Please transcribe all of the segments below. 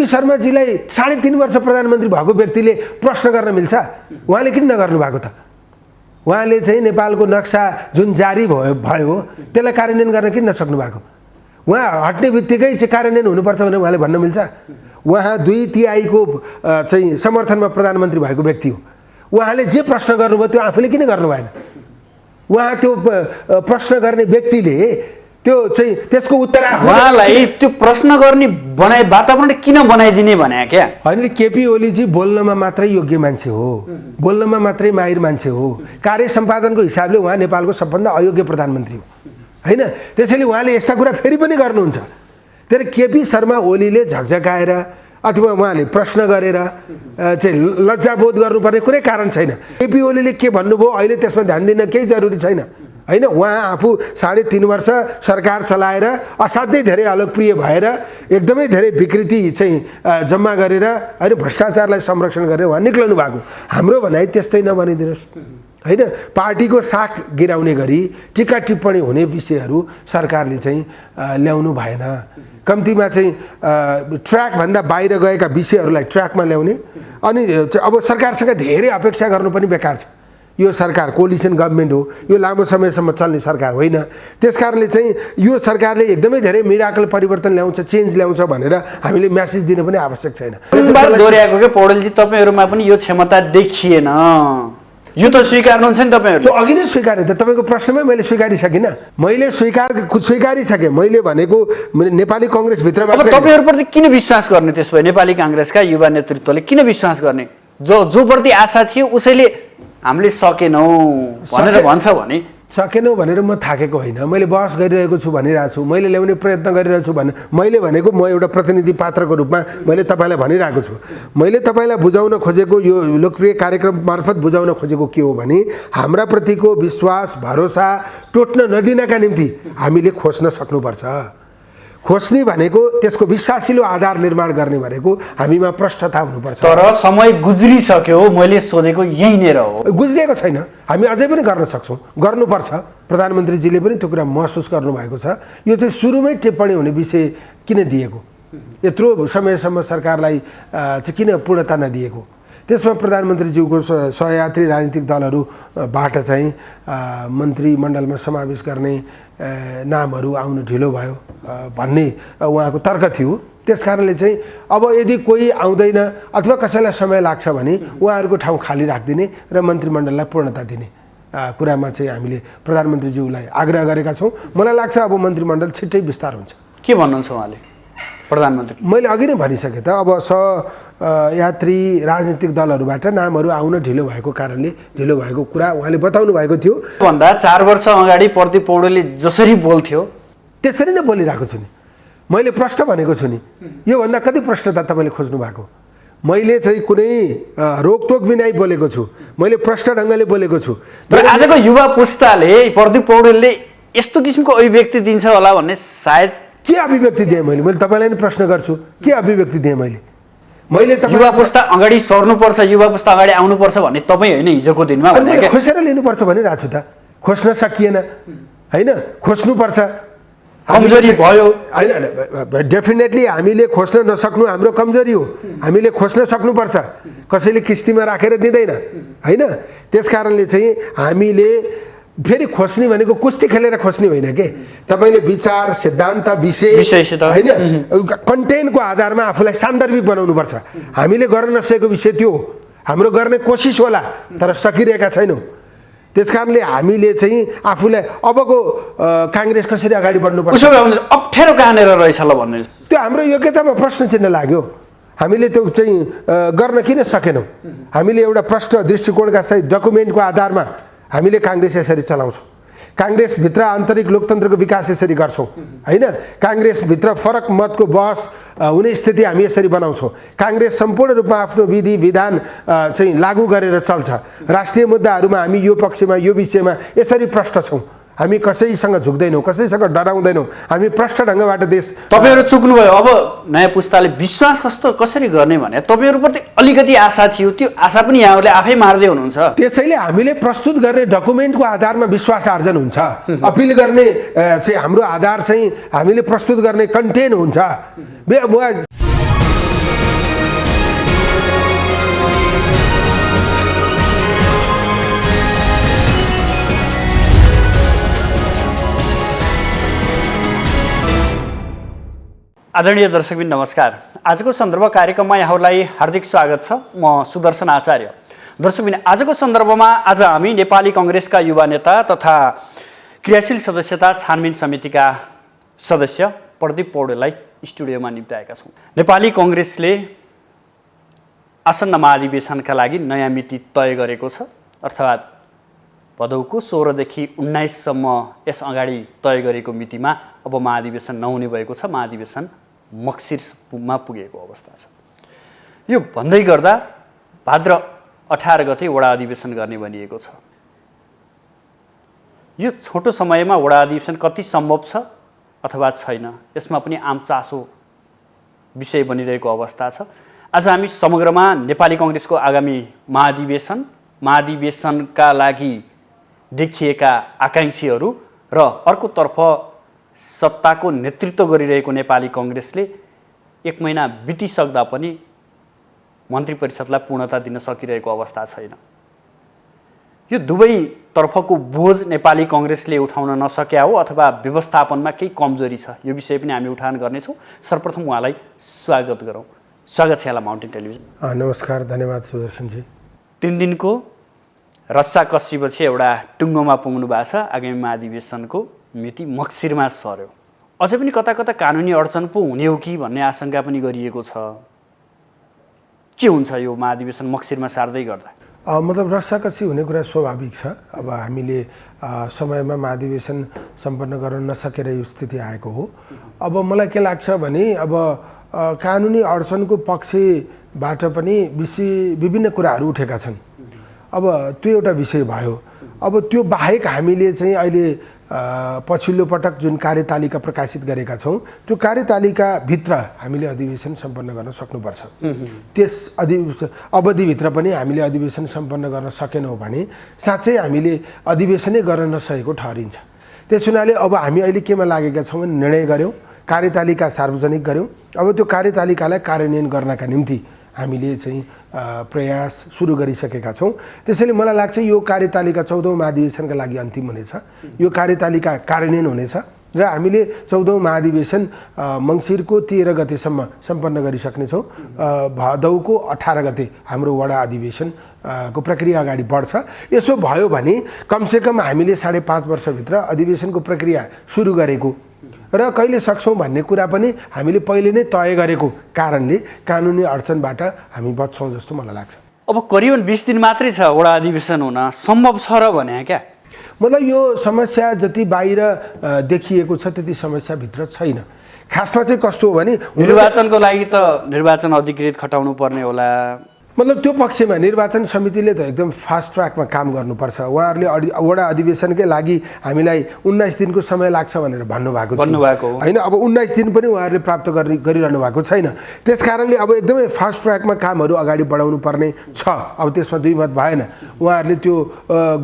केपी शर्माजीलाई 3.5 वर्ष प्रधानमन्त्री भएको व्यक्तिले प्रश्न गर्न मिल्छ? उहाँले किन नगर्नु भएको त? उहाँले चाहिँ नेपालको नक्सा जुन जारी भयो त्यसलाई कार्यान्वयन गर्न किन नसक्नु भएको? उहाँ हट्ने बित्तिकै चाहिँ कार्यान्वयन हुनुपर्छ भनेर उहाँले भन्न मिल्छ? उहाँ 2/3 को चाहिँ समर्थनमा प्रधानमन्त्री भएको व्यक्ति हो। उहाँले जे प्रश्न गर्नुभयो त्यो आफूले किन गर्नु भएन? उहाँ त्यो प्रश्न गर्ने व्यक्तिले त्यो चाहिँ त्यसको उत्तर उहाँलाई त्यो प्रश्न गर्ने वातावरण किन बनाइदिने भने क्या? होइन, केपी ओलीजी बोल्नमा मात्रै योग्य मान्छे हो, बोल्नमा मात्रै माहिर मान्छे हो। कार्य सम्पादनको हिसाबले उहाँ नेपालको सबभन्दा अयोग्य प्रधानमन्त्री हो, होइन? त्यसैले उहाँले यस्ता कुरा फेरि पनि गर्नुहुन्छ। तर केपी शर्मा ओलीले झकझकाएर अथवा उहाँले प्रश्न गरेर चाहिँ लज्जाबोध गर्नुपर्ने कुनै कारण छैन। केपी ओलीले के भन्नुभयो अहिले त्यसमा ध्यान दिन केही जरुरी छैन, होइन? उहाँ आफू 3.5 वर्ष सरकार चलाएर असाध्यै धेरै अलोकप्रिय भएर एकदमै धेरै विकृति चाहिँ जम्मा गरेर होइन भ्रष्टाचारलाई संरक्षण गरेर उहाँ निक्लनु भएको। हाम्रो भनाइ त्यस्तै नबनिदिनुहोस्, होइन? पार्टीको साख गिराउने गरी टिका टिप्पणी हुने विषयहरू सरकारले चाहिँ ल्याउनु भएन। कम्तीमा चाहिँ ट्र्याकभन्दा बाहिर गएका विषयहरूलाई ट्र्याकमा ल्याउने। अनि अब सरकारसँग धेरै अपेक्षा गर्नु पनि बेकार छ। यो सरकार कोलिसन गभर्मेन्ट हो, यो लामो समयसम्म चल्ने सरकार होइन। त्यसकारणले चाहिँ यो सरकारले एकदमै धेरै मिराकल परिवर्तन ल्याउँछ, चेन्ज ल्याउँछ भनेर हामीले म्यासेज दिन पनि आवश्यक छैन। दोहोऱ्याएको के पौडेलजी, तपाईँहरूमा पनि यो क्षमता देखिएन, यो त स्वीकार्नुहुन्छ नि तपाईँहरू? त्यो अघि नै स्वीकारेँ त, तपाईँको प्रश्नमै मैले स्वीकारिसकिनँ। मैले स्वीकारिसकेँ। मैले भनेको नेपाली कङ्ग्रेसभित्र तपाईँहरूप्रति किन विश्वास गर्ने? त्यसो भए नेपाली काङ्ग्रेसका युवा नेतृत्वले किन विश्वास गर्ने? जोप्रति आशा थियो उसैले हामीले सकेनौँ भनेर भन्छ भने? सकेनौँ भनेर म थाकेको होइन, मैले बहस गरिरहेको छु भनिरहेको छु, मैले ल्याउने प्रयत्न गरिरहेको छु भने मैले भनेको म एउटा प्रतिनिधि पात्रको रूपमा मैले तपाईँलाई भनिरहेको छु। मैले तपाईँलाई बुझाउन खोजेको यो लोकप्रिय कार्यक्रम मार्फत बुझाउन खोजेको के हो भने हाम्रा प्रतिको विश्वास भरोसा टुट्न नदिनका निम्ति हामीले खोज्न सक्नुपर्छ। खोज्ने भनेको त्यसको विश्वासिलो आधार निर्माण गर्ने भनेको हामीमा प्रष्टता हुनुपर्छ। तर समय गुज्रिसक्यो, मैले सोधेको यही नै हो। गुज्रिएको छैन, हामी अझै पनि गर्न सक्छौँ, गर्नुपर्छ। प्रधानमन्त्रीजीले पनि त्यो कुरा महसुस गर्नुभएको छ। यो चाहिँ सुरुमै टिप्पणी हुने विषय किन दिएको, यत्रो समयसम्म सरकारलाई चाहिँ किन पूर्णता नदिएको? त्यसमा प्रधानमन्त्रीज्यूको सहयात्री राजनीतिक दलहरूबाट चाहिँ मन्त्रीमण्डलमा समावेश गर्ने नामहरू आउनु ढिलो भयो भन्ने उहाँको तर्क थियो। त्यसकारणले चाहिँ अब यदि कोही आउँदैन अथवा कसैलाई समय लाग्छ भने उहाँहरूको ठाउँ खाली राखिदिने र मन्त्रीमण्डललाई पूर्णता दिने कुरामा चाहिँ हामीले प्रधानमन्त्रीज्यूलाई आग्रह गरेका छौँ। मलाई लाग्छ अब मन्त्रीमण्डल छिट्टै विस्तार हुन्छ। के भन्नुहुन्छ उहाँले? प्रधानमन्त्री मैले अघि नै भनिसकेँ त, अब सहयात्री राजनीतिक दलहरूबाट नामहरू आउन ढिलो भएको कारणले ढिलो भएको कुरा उहाँले बताउनु भएको थियो। भन्दा 4 वर्ष अगाडि प्रदीप पौडेलले जसरी बोल्थ्यो त्यसरी नै बोलिरहेको छु नि। मैले प्रश्न भनेको छु नि, योभन्दा कति प्रश्नता तपाईँले खोज्नु भएको? मैले चाहिँ कुनै रोकटोक बिना बोलेको छु, मैले प्रश्न ढङ्गले बोलेको छु। तर आजको युवा पुस्ताले प्रदीप पौडेलले यस्तो किसिमको अभिव्यक्ति दिन्छ होला भन्ने सायद के अभिव्यक्ति दिएँ मैले? मैले तपाईँलाई नै प्रश्न गर्छु, के अभिव्यक्ति दिएँ मैले? युवा पुस्ता अगाडि सर्नुपर्छ, युवा पुस्ता अगाडि आउनुपर्छ भन्ने तपाईँ होइन हिजोको दिनमा भने खोसेर लिनुपर्छ भनिरहेको छु त। खोज्न सकिएन, होइन? खोज्नुपर्छ, कमजोरी भयो होइन? डेफिनेटली हामीले खोज्न नसक्नु हाम्रो कमजोरी हो। हामीले खोज्न सक्नुपर्छ, कसैले किस्तीमा राखेर दिँदैन, होइन? त्यस कारणले चाहिँ हामीले फेरि खोज्ने भनेको कुस्ती खेलेर खोज्ने होइन के। तपाईँले विचार सिद्धान्त विषय होइन कन्टेन्टको आधारमा आफूलाई सान्दर्भिक बनाउनुपर्छ। हामीले गर्न नसकेको विषय त्यो हाम्रो गर्ने कोसिस होला तर सकिरहेका छैनौँ। त्यसकारणले हामीले चाहिँ आफूलाई अबको काङ्ग्रेस कसरी अगाडि बढ्नुपर्छ अप्ठ्यारो कहाँनिर रहेछ ल भन्ने त्यो हाम्रो योग्यतामा प्रश्न चिन्ह लाग्यो। हामीले त्यो चाहिँ गर्न किन सकेनौँ? हामीले एउटा प्रष्ट दृष्टिकोणका सहित डकुमेन्टको आधारमा हामीले काङ्ग्रेस यसरी चलाउँछौँ। काङ्ग्रेसभित्र आन्तरिक लोकतन्त्रको विकास यसरी गर्छौँ, होइन? काङ्ग्रेसभित्र फरक मतको बहस हुने स्थिति हामी यसरी बनाउँछौँ। काङ्ग्रेस सम्पूर्ण रूपमा आफ्नो विधि विधान चाहिँ लागू गरेर चल्छ। राष्ट्रिय मुद्दाहरूमा हामी यो पक्षमा यो विषयमा यसरी प्रष्ट छौँ। हामी कसैसँग झुक्दैनौँ, कसैसँग डराउँदैनौँ, हामी प्रष्ट ढङ्गबाट देश। तपाईँहरू चुक्नुभयो। अब नयाँ पुस्ताले विश्वास कसरी गर्ने भने तपाईँहरूप्रति अलिकति आशा थियो, त्यो आशा पनि यहाँहरूले आफै मार्दै हुनुहुन्छ। त्यसैले हामीले प्रस्तुत गर्ने डकुमेन्टको आधारमा विश्वास आर्जन हुन्छ। अपिल गर्ने चाहिँ हाम्रो आधार चाहिँ हामीले प्रस्तुत गर्ने कन्टेन्ट हुन्छ। आदरणीय दर्शकबिन नमस्कार। आजको सन्दर्भ कार्यक्रममा यहाँहरूलाई हार्दिक स्वागत छ। म सुदर्शन आचार्य। दर्शकबिन आजको सन्दर्भमा आज हामी नेपाली कङ्ग्रेसका युवा नेता तथा क्रियाशील सदस्यता छानबिन समितिका सदस्य प्रदीप पौडेललाई स्टुडियोमा निम्त्याएका छौँ। नेपाली कङ्ग्रेसले आसन्न महाधिवेशनका लागि नयाँ मिति तय गरेको छ, अर्थात् भदौको 16 देखि 19 सम्म यस अगाडि तय गरेको मितिमा अब महाधिवेशन नहुने भएको छ। महाधिवेशन मक्सिरमा पुगेको अवस्था छ। यो भन्दै गर्दा भाद्र 18 गते वडा अधिवेशन गर्ने भनिएको छ। यो छोटो समयमा वडा अधिवेशन कति सम्भव छ अथवा छैन, यसमा पनि आम चासो विषय बनिरहेको अवस्था छ। आज हामी समग्रमा नेपाली कङ्ग्रेसको आगामी महाधिवेशनका लागि देखिएका आकाङ्क्षीहरू र अर्कोतर्फ सत्ताको नेतृत्व गरिरहेको नेपाली कङ्ग्रेसले 1 महिना बितिसक्दा पनि मन्त्री परिषदलाई पूर्णता दिन सकिरहेको अवस्था छैन। यो दुवैतर्फको बोझ नेपाली कङ्ग्रेसले उठाउन नसक्या हो अथवा व्यवस्थापनमा केही कमजोरी छ, यो विषय पनि हामी उठान गर्नेछौँ। सर्वप्रथम उहाँलाई स्वागत गरौँ। स्वागत छ यहाँलाई माउन्टेन टेलिभिजन। नमस्कार, धन्यवाद सुदर्शनजी। 3 दिनको रस्साकस्सीपछि एउटा टुङ्गोमा पुग्नु भएको छ। आगामी महाधिवेशनको मिति मक्सिरमा सर्यो। अझै पनि कता कता कानुनी अडचन पो हुने हो कि भन्ने आशंका पनि गरिएको छ। के हुन्छ यो महाधिवेशन मक्सिरमा सार्दै गर्दा? मतलब रस्साकस्सी हुने कुरा स्वाभाविक छ। अब हामीले समयमा महाधिवेशन सम्पन्न गर्न नसकेर यो स्थिति आएको हो। अब मलाई के लाग्छ भने अब कानुनी अडचनको पक्षबाट पनि विभिन्न कुराहरू उठेका छन्। अब त्यो एउटा विषय भयो। अब त्यो बाहेक हामीले चाहिँ अहिले पछिल्लो पटक जुन कार्यतालिका प्रकाशित गरेका छौँ, त्यो कार्यतालिकाभित्र हामीले अधिवेशन सम्पन्न गर्न सक्नुपर्छ। त्यस अवधिभित्र पनि हामीले अधिवेशन सम्पन्न गर्न सकेनौँ भने साँच्चै हामीले अधिवेशनै गर्न नसकेको ठहरिन्छ। त्यस हुनाले अब हामी अहिले केमा लागेका छौँ भने निर्णय गऱ्यौँ, कार्यतालिका सार्वजनिक गऱ्यौँ। अब त्यो कार्यतालिकालाई कार्यान्वयन गर्नका निम्ति हामीले चाहिँ प्रयास सुरु गरिसकेका छौँ। त्यसैले मलाई लाग्छ यो कार्यतालिका 14औं महाधिवेशनका लागि अन्तिम हुनेछ। यो कार्यतालिका कार्यान्वयन हुनेछ र हामीले 14औं महाधिवेशन मङ्सिरको 13 गतेसम्म सम्पन्न गरिसक्नेछौँ। भदौको 18 गते हाम्रो वडा अधिवेशन को प्रक्रिया अगाडि बढ्छ। यसो भयो भने कमसेकम हामीले 5.5 वर्षभित्र अधिवेशनको प्रक्रिया सुरु गरेको र कहिले सक्छौँ भन्ने कुरा पनि हामीले पहिले नै तय गरेको कारणले कानुनी अडचनबाट हामी बच्छौँ जस्तो मलाई लाग्छ। अब करिबन 20 दिन मात्रै छ वडा अधिवेशन हुन, सम्भव छ र भने क्या? मतलब यो समस्या जति बाहिर देखिएको छ त्यति समस्याभित्र छैन। खासमा चाहिँ कस्तो हो भने निर्वाचनको लागि त निर्वाचन अधिकृत खटाउनु पर्ने होला। मतलब त्यो पक्षमा निर्वाचन समितिले त एकदम फास्ट ट्र्याकमा काम गर्नुपर्छ। उहाँहरूले वडा अधिवेशनकै लागि हामीलाई 19 दिनको समय लाग्छ भनेर भन्नुभएको होइन। अब 19 दिन पनि उहाँहरूले प्राप्त गरिरहनु भएको छैन। त्यस कारणले अब एकदमै फास्ट ट्र्याकमा कामहरू अगाडि बढाउनु पर्ने छ। अब त्यसमा दुई मत भएन, उहाँहरूले त्यो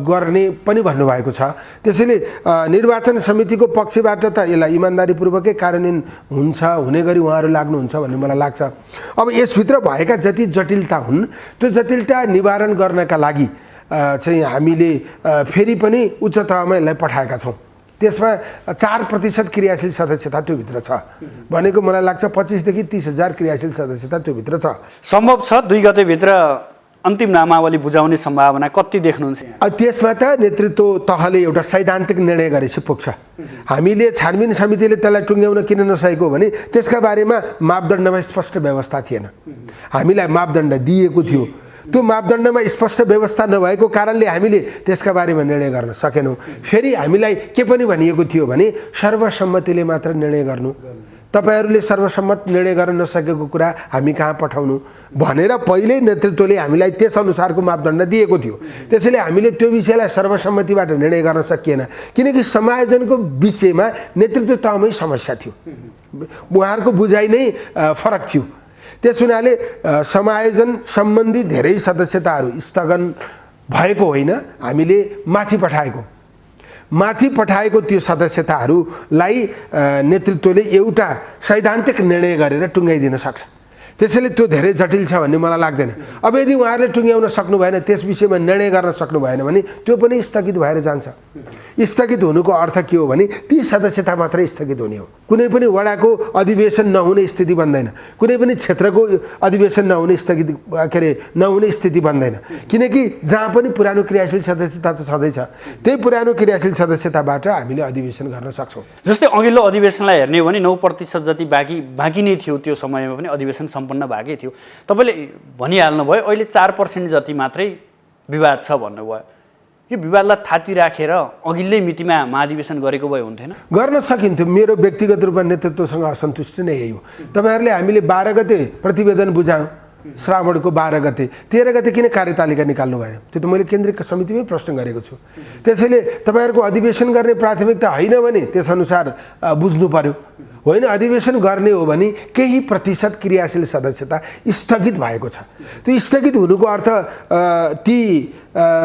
गर्ने पनि भन्नुभएको छ। त्यसैले निर्वाचन समितिको पक्षबाट त यसलाई इमान्दारीपूर्वकै कार्यान्वयन हुने गरी उहाँहरू लाग्नुहुन्छ भन्ने मलाई लाग्छ। अब यसभित्र भएका जति जटिलता हुन् त्यो जटिलता निवारण गर्नका लागि चाहिँ हामीले फेरि पनि उच्च तहमा यसलाई पठाएका छौँ। त्यसमा 4% क्रियाशील सदस्यता त्यो भित्र छ भनेको मलाई लाग्छ 25 देखि 30,000 क्रियाशील सदस्यता त्यो भित्र छ। सम्भव छ 2 गतेभित्र अन्तिम नामावली बुझाउने सम्भावना कति देख्नुहुन्छ? त्यसमा त नेतृत्व तहले एउटा सैद्धान्तिक निर्णय गरेपछि पुग्छ। हामीले छानबिन समितिले त्यसलाई टुङ्ग्याउन किन नसकेको भने त्यसका बारेमा मापदण्डमा स्पष्ट व्यवस्था थिएन। हामीलाई मापदण्ड दिएको थियो, त्यो मापदण्डमा स्पष्ट व्यवस्था नभएको कारणले हामीले त्यसका बारेमा निर्णय गर्न सकेनौँ। फेरि हामीलाई के पनि भनिएको थियो भने सर्वसम्मतिले मात्र निर्णय गर्नु, तपाईहरूले सर्वसम्मत निर्णय गर्न नसकेको कुरा हामी कहाँ पठाउनु भनेर पहिल्यै नेतृत्वले हामीलाई त्यस अनुसारको मापदण्ड दिएको थियो। त्यसैले हामीले त्यो विषयलाई सर्वसम्मतिबाट निर्णय गर्न सकिएन, किनकि समायोजनको विषयमा नेतृत्व तहमै समस्या थियो, उहाँहरूको बुझाइ नै फरक थियो। त्यस हुनाले समायोजन सम्बन्धी धेरै सदस्यताहरू स्थगन भएको होइन, हामीले माथि पठाएको त्यो सदस्यताहरूलाई नेतृत्वले एउटा सैद्धान्तिक निर्णय गरेर टुङ्गाइदिन सक्छ। त्यसैले त्यो धेरै जटिल छ भन्ने मलाई लाग्दैन। अब यदि उहाँहरूले टुङ्ग्याउन सक्नु भएन, त्यस विषयमा निर्णय गर्न सक्नु भएन भने त्यो पनि स्थगित भएर जान्छ। स्थगित हुनुको अर्थ के हो भने ती सदस्यता मात्रै स्थगित हुने हो। कुनै पनि वडाको अधिवेशन नहुने स्थिति बन्दैन, कुनै पनि क्षेत्रको अधिवेशन नहुने नहुने स्थिति बन्दैन। किनकि जहाँ पनि पुरानो क्रियाशील सदस्यता त छँदैछ, त्यही पुरानो क्रियाशील सदस्यताबाट हामीले अधिवेशन गर्न सक्छौँ। जस्तै अघिल्लो अधिवेशनलाई हेर्ने हो भने 9% जति बाँकी नै थियो, त्यो समयमा पनि अधिवेशन सम्पन्न भएकै थियो। तपाईँले भनिहाल्नुभयो अहिले 4% जति मात्रै विवाद छ भन्नुभयो। यो विवादलाई थाती राखेर अघिल्लै मितिमा महाधिवेशन गरेको भए हुन्थेन? गर्न सकिन्थ्यो। मेरो व्यक्तिगत रूपमा नेतृत्वसँग असन्तुष्टि नै यही हो। तपाईँहरूले हामीले 12 गते प्रतिवेदन बुझायौँ, श्रावणको 12 गते, 13 गते किन कार्यतालिका निकाल्नु भएन? त्यो त मैले केन्द्रीय समितिमै प्रश्न गरेको छु। त्यसैले तपाईँहरूको अधिवेशन गर्ने प्राथमिकता होइन भने त्यसअनुसार बुझ्नु पर्यो। होइन, अधिवेशन गर्ने हो भने केही प्रतिशत क्रियाशील सदस्यता स्थगित भएको छ। त्यो स्थगित हुनुको अर्थ ती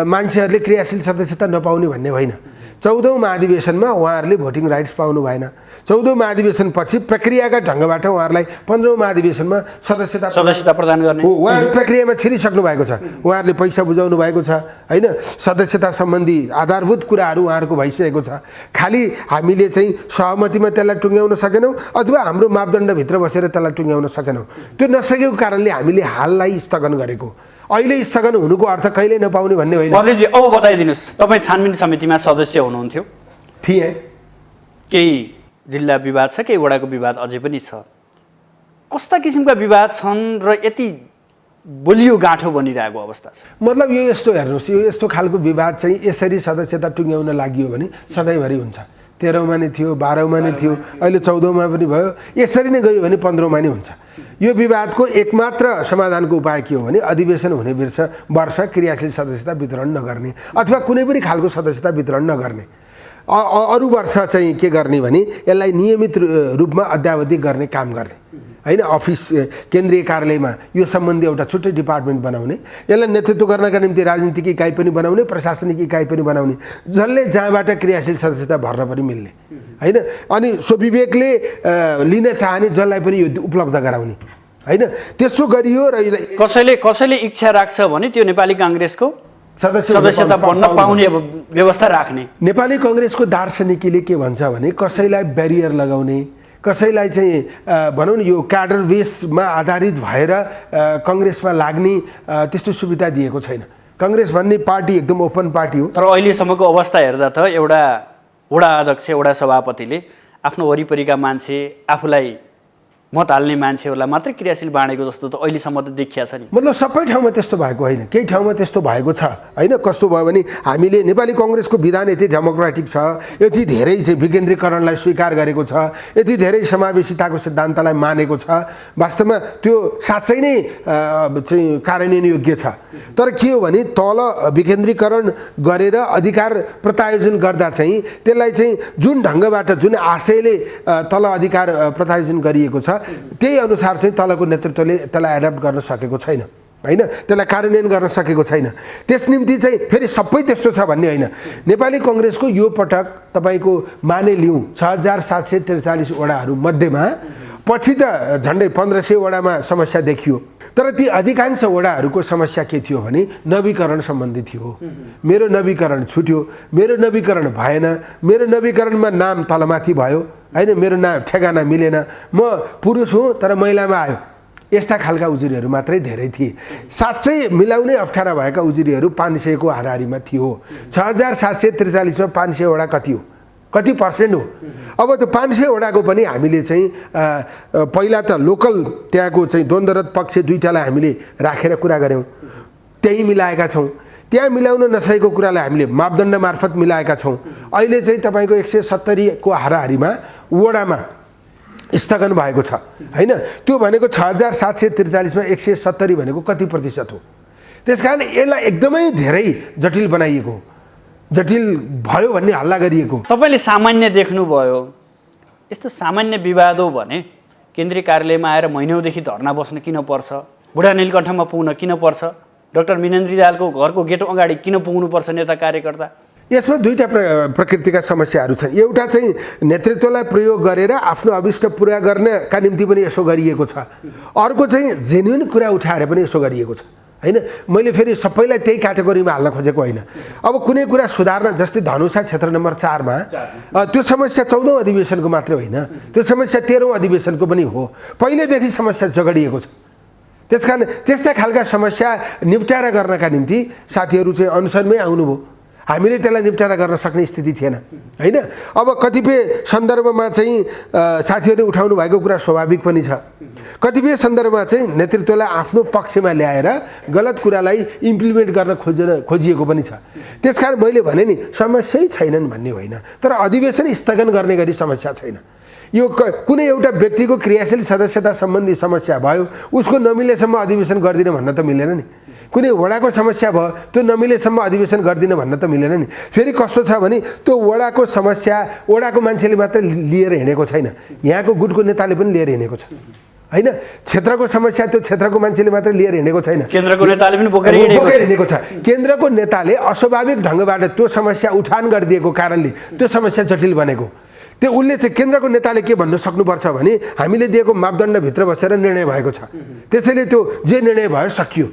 मान्छेहरूले क्रियाशील सदस्यता नपाउने भन्ने होइन। 14औं महाधिवेशनमा उहाँहरूले भोटिङ राइट्स पाउनु भएन। 14औं महाधिवेशनपछि प्रक्रियाका ढङ्गबाट उहाँहरूलाई 15औं महाधिवेशनमा सदस्यता प्रदान गर्ने हो। उहाँहरू प्रक्रियामा छिरिसक्नु भएको छ। उहाँहरूले पैसा बुझाउनु भएको छ, होइन, सदस्यता सम्बन्धी आधारभूत कुराहरू उहाँहरूको भइसकेको छ। खालि हामीले चाहिँ सहमतिमा त्यसलाई टुङ्ग्याउन सकेनौँ अथवा हाम्रो मापदण्डभित्र बसेर त्यसलाई टुङ्ग्याउन सकेनौँ। त्यो नसकेको कारणले हामीले हाललाई स्थगन गरेको। अहिले स्थगन हुनुको अर्थ कहिल्यै नपाउने भन्ने होइन। अब बताइदिनुहोस्, तपाईँ छानबिन समितिमा सदस्य हुनुहुन्थ्यो? थिएँ। केही जिल्ला विवाद छ, केही वडाको विवाद अझै पनि छ। कस्ता किसिमका विवाद छन् र यति बलियो गाँठो बनिरहेको अवस्था छ? मतलब यो यस्तो हेर्नुहोस्, यो यस्तो खालको विवाद चाहिँ यसरी सदस्यता टुङ्ग्याउन लागि भने सधैँभरि हुन्छ। 13औंमा नै थियो, 12औंमा नै थियो, अहिले 14औंमा पनि भयो। यसरी नै गयो भने 15औंमा नै हुन्छ। यो विवादको एकमात्र समाधानको उपाय के हो भने अधिवेशन हुने वर्ष क्रियाशील सदस्यता वितरण नगर्ने अथवा कुनै पनि खालको सदस्यता वितरण नगर्ने। अरू वर्ष चाहिँ के गर्ने भने यसलाई नियमित रूपमा अद्यावधि गर्ने काम गर्ने, होइन। अफिस केन्द्रीय कार्यालयमा यो सम्बन्धी एउटा छुट्टै डिपार्टमेन्ट बनाउने, यसलाई नेतृत्व गर्नका निम्ति राजनीतिक इकाइ पनि बनाउने, प्रशासनिक इकाइ पनि बनाउने, जसले जहाँबाट क्रियाशील सदस्यता भर्न पनि मिल्ने, होइन। अनि स्वविवेकले लिन चाहने जसलाई पनि यो उपलब्ध गराउने, होइन। त्यसो गरियो र कसैले इच्छा राख्छ भने त्यो नेपाली काङ्ग्रेसको सदस्यता बन्न पाउने व्यवस्था राख्ने। नेपाली काङ्ग्रेसको दार्शनिकीले के भन्छ भने कसैलाई ब्यारियर लगाउने, कसैलाई चाहिँ भनौँ न यो क्याडर बेसमा आधारित भएर काङ्ग्रेसमा लाग्ने त्यस्तो सुविधा दिएको छैन। काङ्ग्रेस भन्ने पार्टी एकदम ओपन पार्टी हो। तर अहिलेसम्मको अवस्था हेर्दा त एउटा वडा अध्यक्ष, वडा सभापतिले आफ्नो वरिपरिका मान्छे, आफूलाई मत हाल्ने मान्छेहरूलाई मात्रै क्रियाशील बाँडेको जस्तो त अहिलेसम्म त देखिया छ नि। मतलब सबै ठाउँमा त्यस्तो भएको होइन, केही ठाउँमा त्यस्तो भएको छ, होइन। कस्तो भयो भने हामीले नेपाली काङ्ग्रेसको विधान यति डेमोक्रेटिक छ, यति धेरै चाहिँ विकेन्द्रीकरणलाई स्वीकार गरेको छ, यति धेरै समावेशिताको सिद्धान्तलाई मानेको छ, वास्तवमा त्यो साँच्चै नै चाहिँ कार्यान्वयन योग्य छ। तर के हो भने तल विकेन्द्रीकरण गरेर अधिकार प्रत्यायोजन गर्दा चाहिँ त्यसलाई चाहिँ जुन ढङ्गबाट, जुन आशयले तल अधिकार प्रत्यायोजन गरिएको छ त्यही अनुसार चाहिँ तलको नेतृत्वले त्यसलाई एडप्ट गर्न सकेको छैन, होइन। त्यसलाई कार्यान्वयन गर्न सकेको छैन। त्यस निम्ति चाहिँ फेरि सबै त्यस्तो छ भन्ने होइन। नेपाली काङ्ग्रेसको यो पटक तपाईँको माने लिउँ 6743 वडाहरू मध्येमा पछि त झन्डै 1500 वडामा समस्या देखियो। तर ती अधिकांश वडाहरूको समस्या के थियो भने नवीकरण सम्बन्धी थियो। मेरो नवीकरण छुट्यो, मेरो नवीकरण भएन, मेरो नवीकरणमा नाम तलमाथि भयो, होइन। मेरो नाम ठेगाना मिलेन, म पुरुष हुँ तर महिलामा आयो, यस्ता खालका उजुरीहरू मात्रै धेरै थिए। साँच्चै मिलाउनै अप्ठ्यारा भएका उजुरीहरू 500 को हाराहारीमा थियो। 6743 मा 500 वडा कति हो, कति पर्सेन्ट हो? अब त्यो 500 वडाको पनि हामीले चाहिँ पहिला त लोकल त्यहाँको चाहिँ द्वन्द्वरत पक्ष दुईटालाई हामीले राखेर कुरा गऱ्यौँ, त्यही मिलाएका छौँ। त्यहाँ मिलाउन नसकेको कुरालाई हामीले मापदण्ड मार्फत मिलाएका छौँ। अहिले चाहिँ तपाईँको 170 को हाराहारीमा वडामा स्थगन भएको छ, होइन। त्यो भनेको 6743 मा 170 भनेको कति प्रतिशत हो? त्यसकारण यसलाई एकदमै धेरै जटिल बनाइएको हो, जटिल भयो भन्ने हल्ला गरिएको। तपाईँले सामान्य देख्नुभयो, यस्तो सामान्य विवाद हो भने केन्द्रीय कार्यालयमा आएर महिनौदेखि धर्ना बस्न किन पर्छ? बुढा नीलकण्ठमा पुग्न किन पर्छ? डाक्टर मिनेन्द्र रिजालको घरको गेट अगाडि किन पुग्नुपर्छ नेता कार्यकर्ता? यसमा दुईटा प्रकृतिका समस्याहरू छन्। एउटा चाहिँ नेतृत्वलाई प्रयोग गरेर आफ्नो अभिष्ट पुरा गर्नका निम्ति पनि यसो गरिएको छ, अर्को चाहिँ जेन्युन कुरा उठाएर पनि यसो गरिएको छ हैन। मैले फेरि सबैलाई त्यही क्याटेगोरीमा हाल्न खोजेको होइन। अब कुनै कुरा सुधार्न, जस्तै धनुषा क्षेत्र नम्बर 4 मा त्यो समस्या 14औं अधिवेशनको मात्रै होइन, त्यो समस्या 13औं अधिवेशनको पनि हो। पहिलेदेखि समस्या जगडिएको छ। त्यसकारण त्यस्ता खालका समस्या निपटारा गर्नका निम्ति साथीहरू चाहिँ अनसनमै आउनुभयो। हामीले त्यसलाई निपटारा गर्न सक्ने स्थिति थिएन हैन। अब कतिपय सन्दर्भमा चाहिँ साथीहरूले उठाउनु भएको कुरा स्वाभाविक पनि छ। कतिपय सन्दर्भमा चाहिँ नेतृत्वलाई आफ्नो पक्षमा ल्याएर गलत कुरालाई इम्प्लिमेन्ट गर्न खोजिएको पनि छ। त्यसकारण मैले भने नि समस्यै छैनन् भन्ने होइन, तर अधिवेशन स्थगन गर्ने गरी समस्या छैन। यो कुनै एउटा व्यक्तिको क्रियाशील सदस्यता सम्बन्धी समस्या भयो, उसको नमिलेसम्म अधिवेशन गर्दिन भन्न त मिलेन नि। कुनै वडाको समस्या भयो, त्यो नमिलेसम्म अधिवेशन गर्दिन भन्न त मिलेन नि। फेरि कस्तो छ भने त्यो वडाको समस्या वडाको मान्छेले मात्र लिएर हिँडेको छैन, यहाँको गुटको नेताले पनि लिएर हिँडेको छ हैन। क्षेत्रको समस्या त्यो क्षेत्रको मान्छेले मात्र लिएर हिँडेको छैन, केन्द्रको नेताले पनि बोकेर हिँडेको छ। केन्द्रको नेताले अस्वाभाविक ढङ्गबाट त्यो समस्या उठान गरिदिएको कारणले त्यो समस्या जटिल बनेको। त्यो उसले चाहिँ केन्द्रको नेताले के भन्न सक्नुपर्छ भने हामीले दिएको मापदण्डभित्र बसेर निर्णय भएको छ, त्यसैले त्यो जे निर्णय भयो सकियो।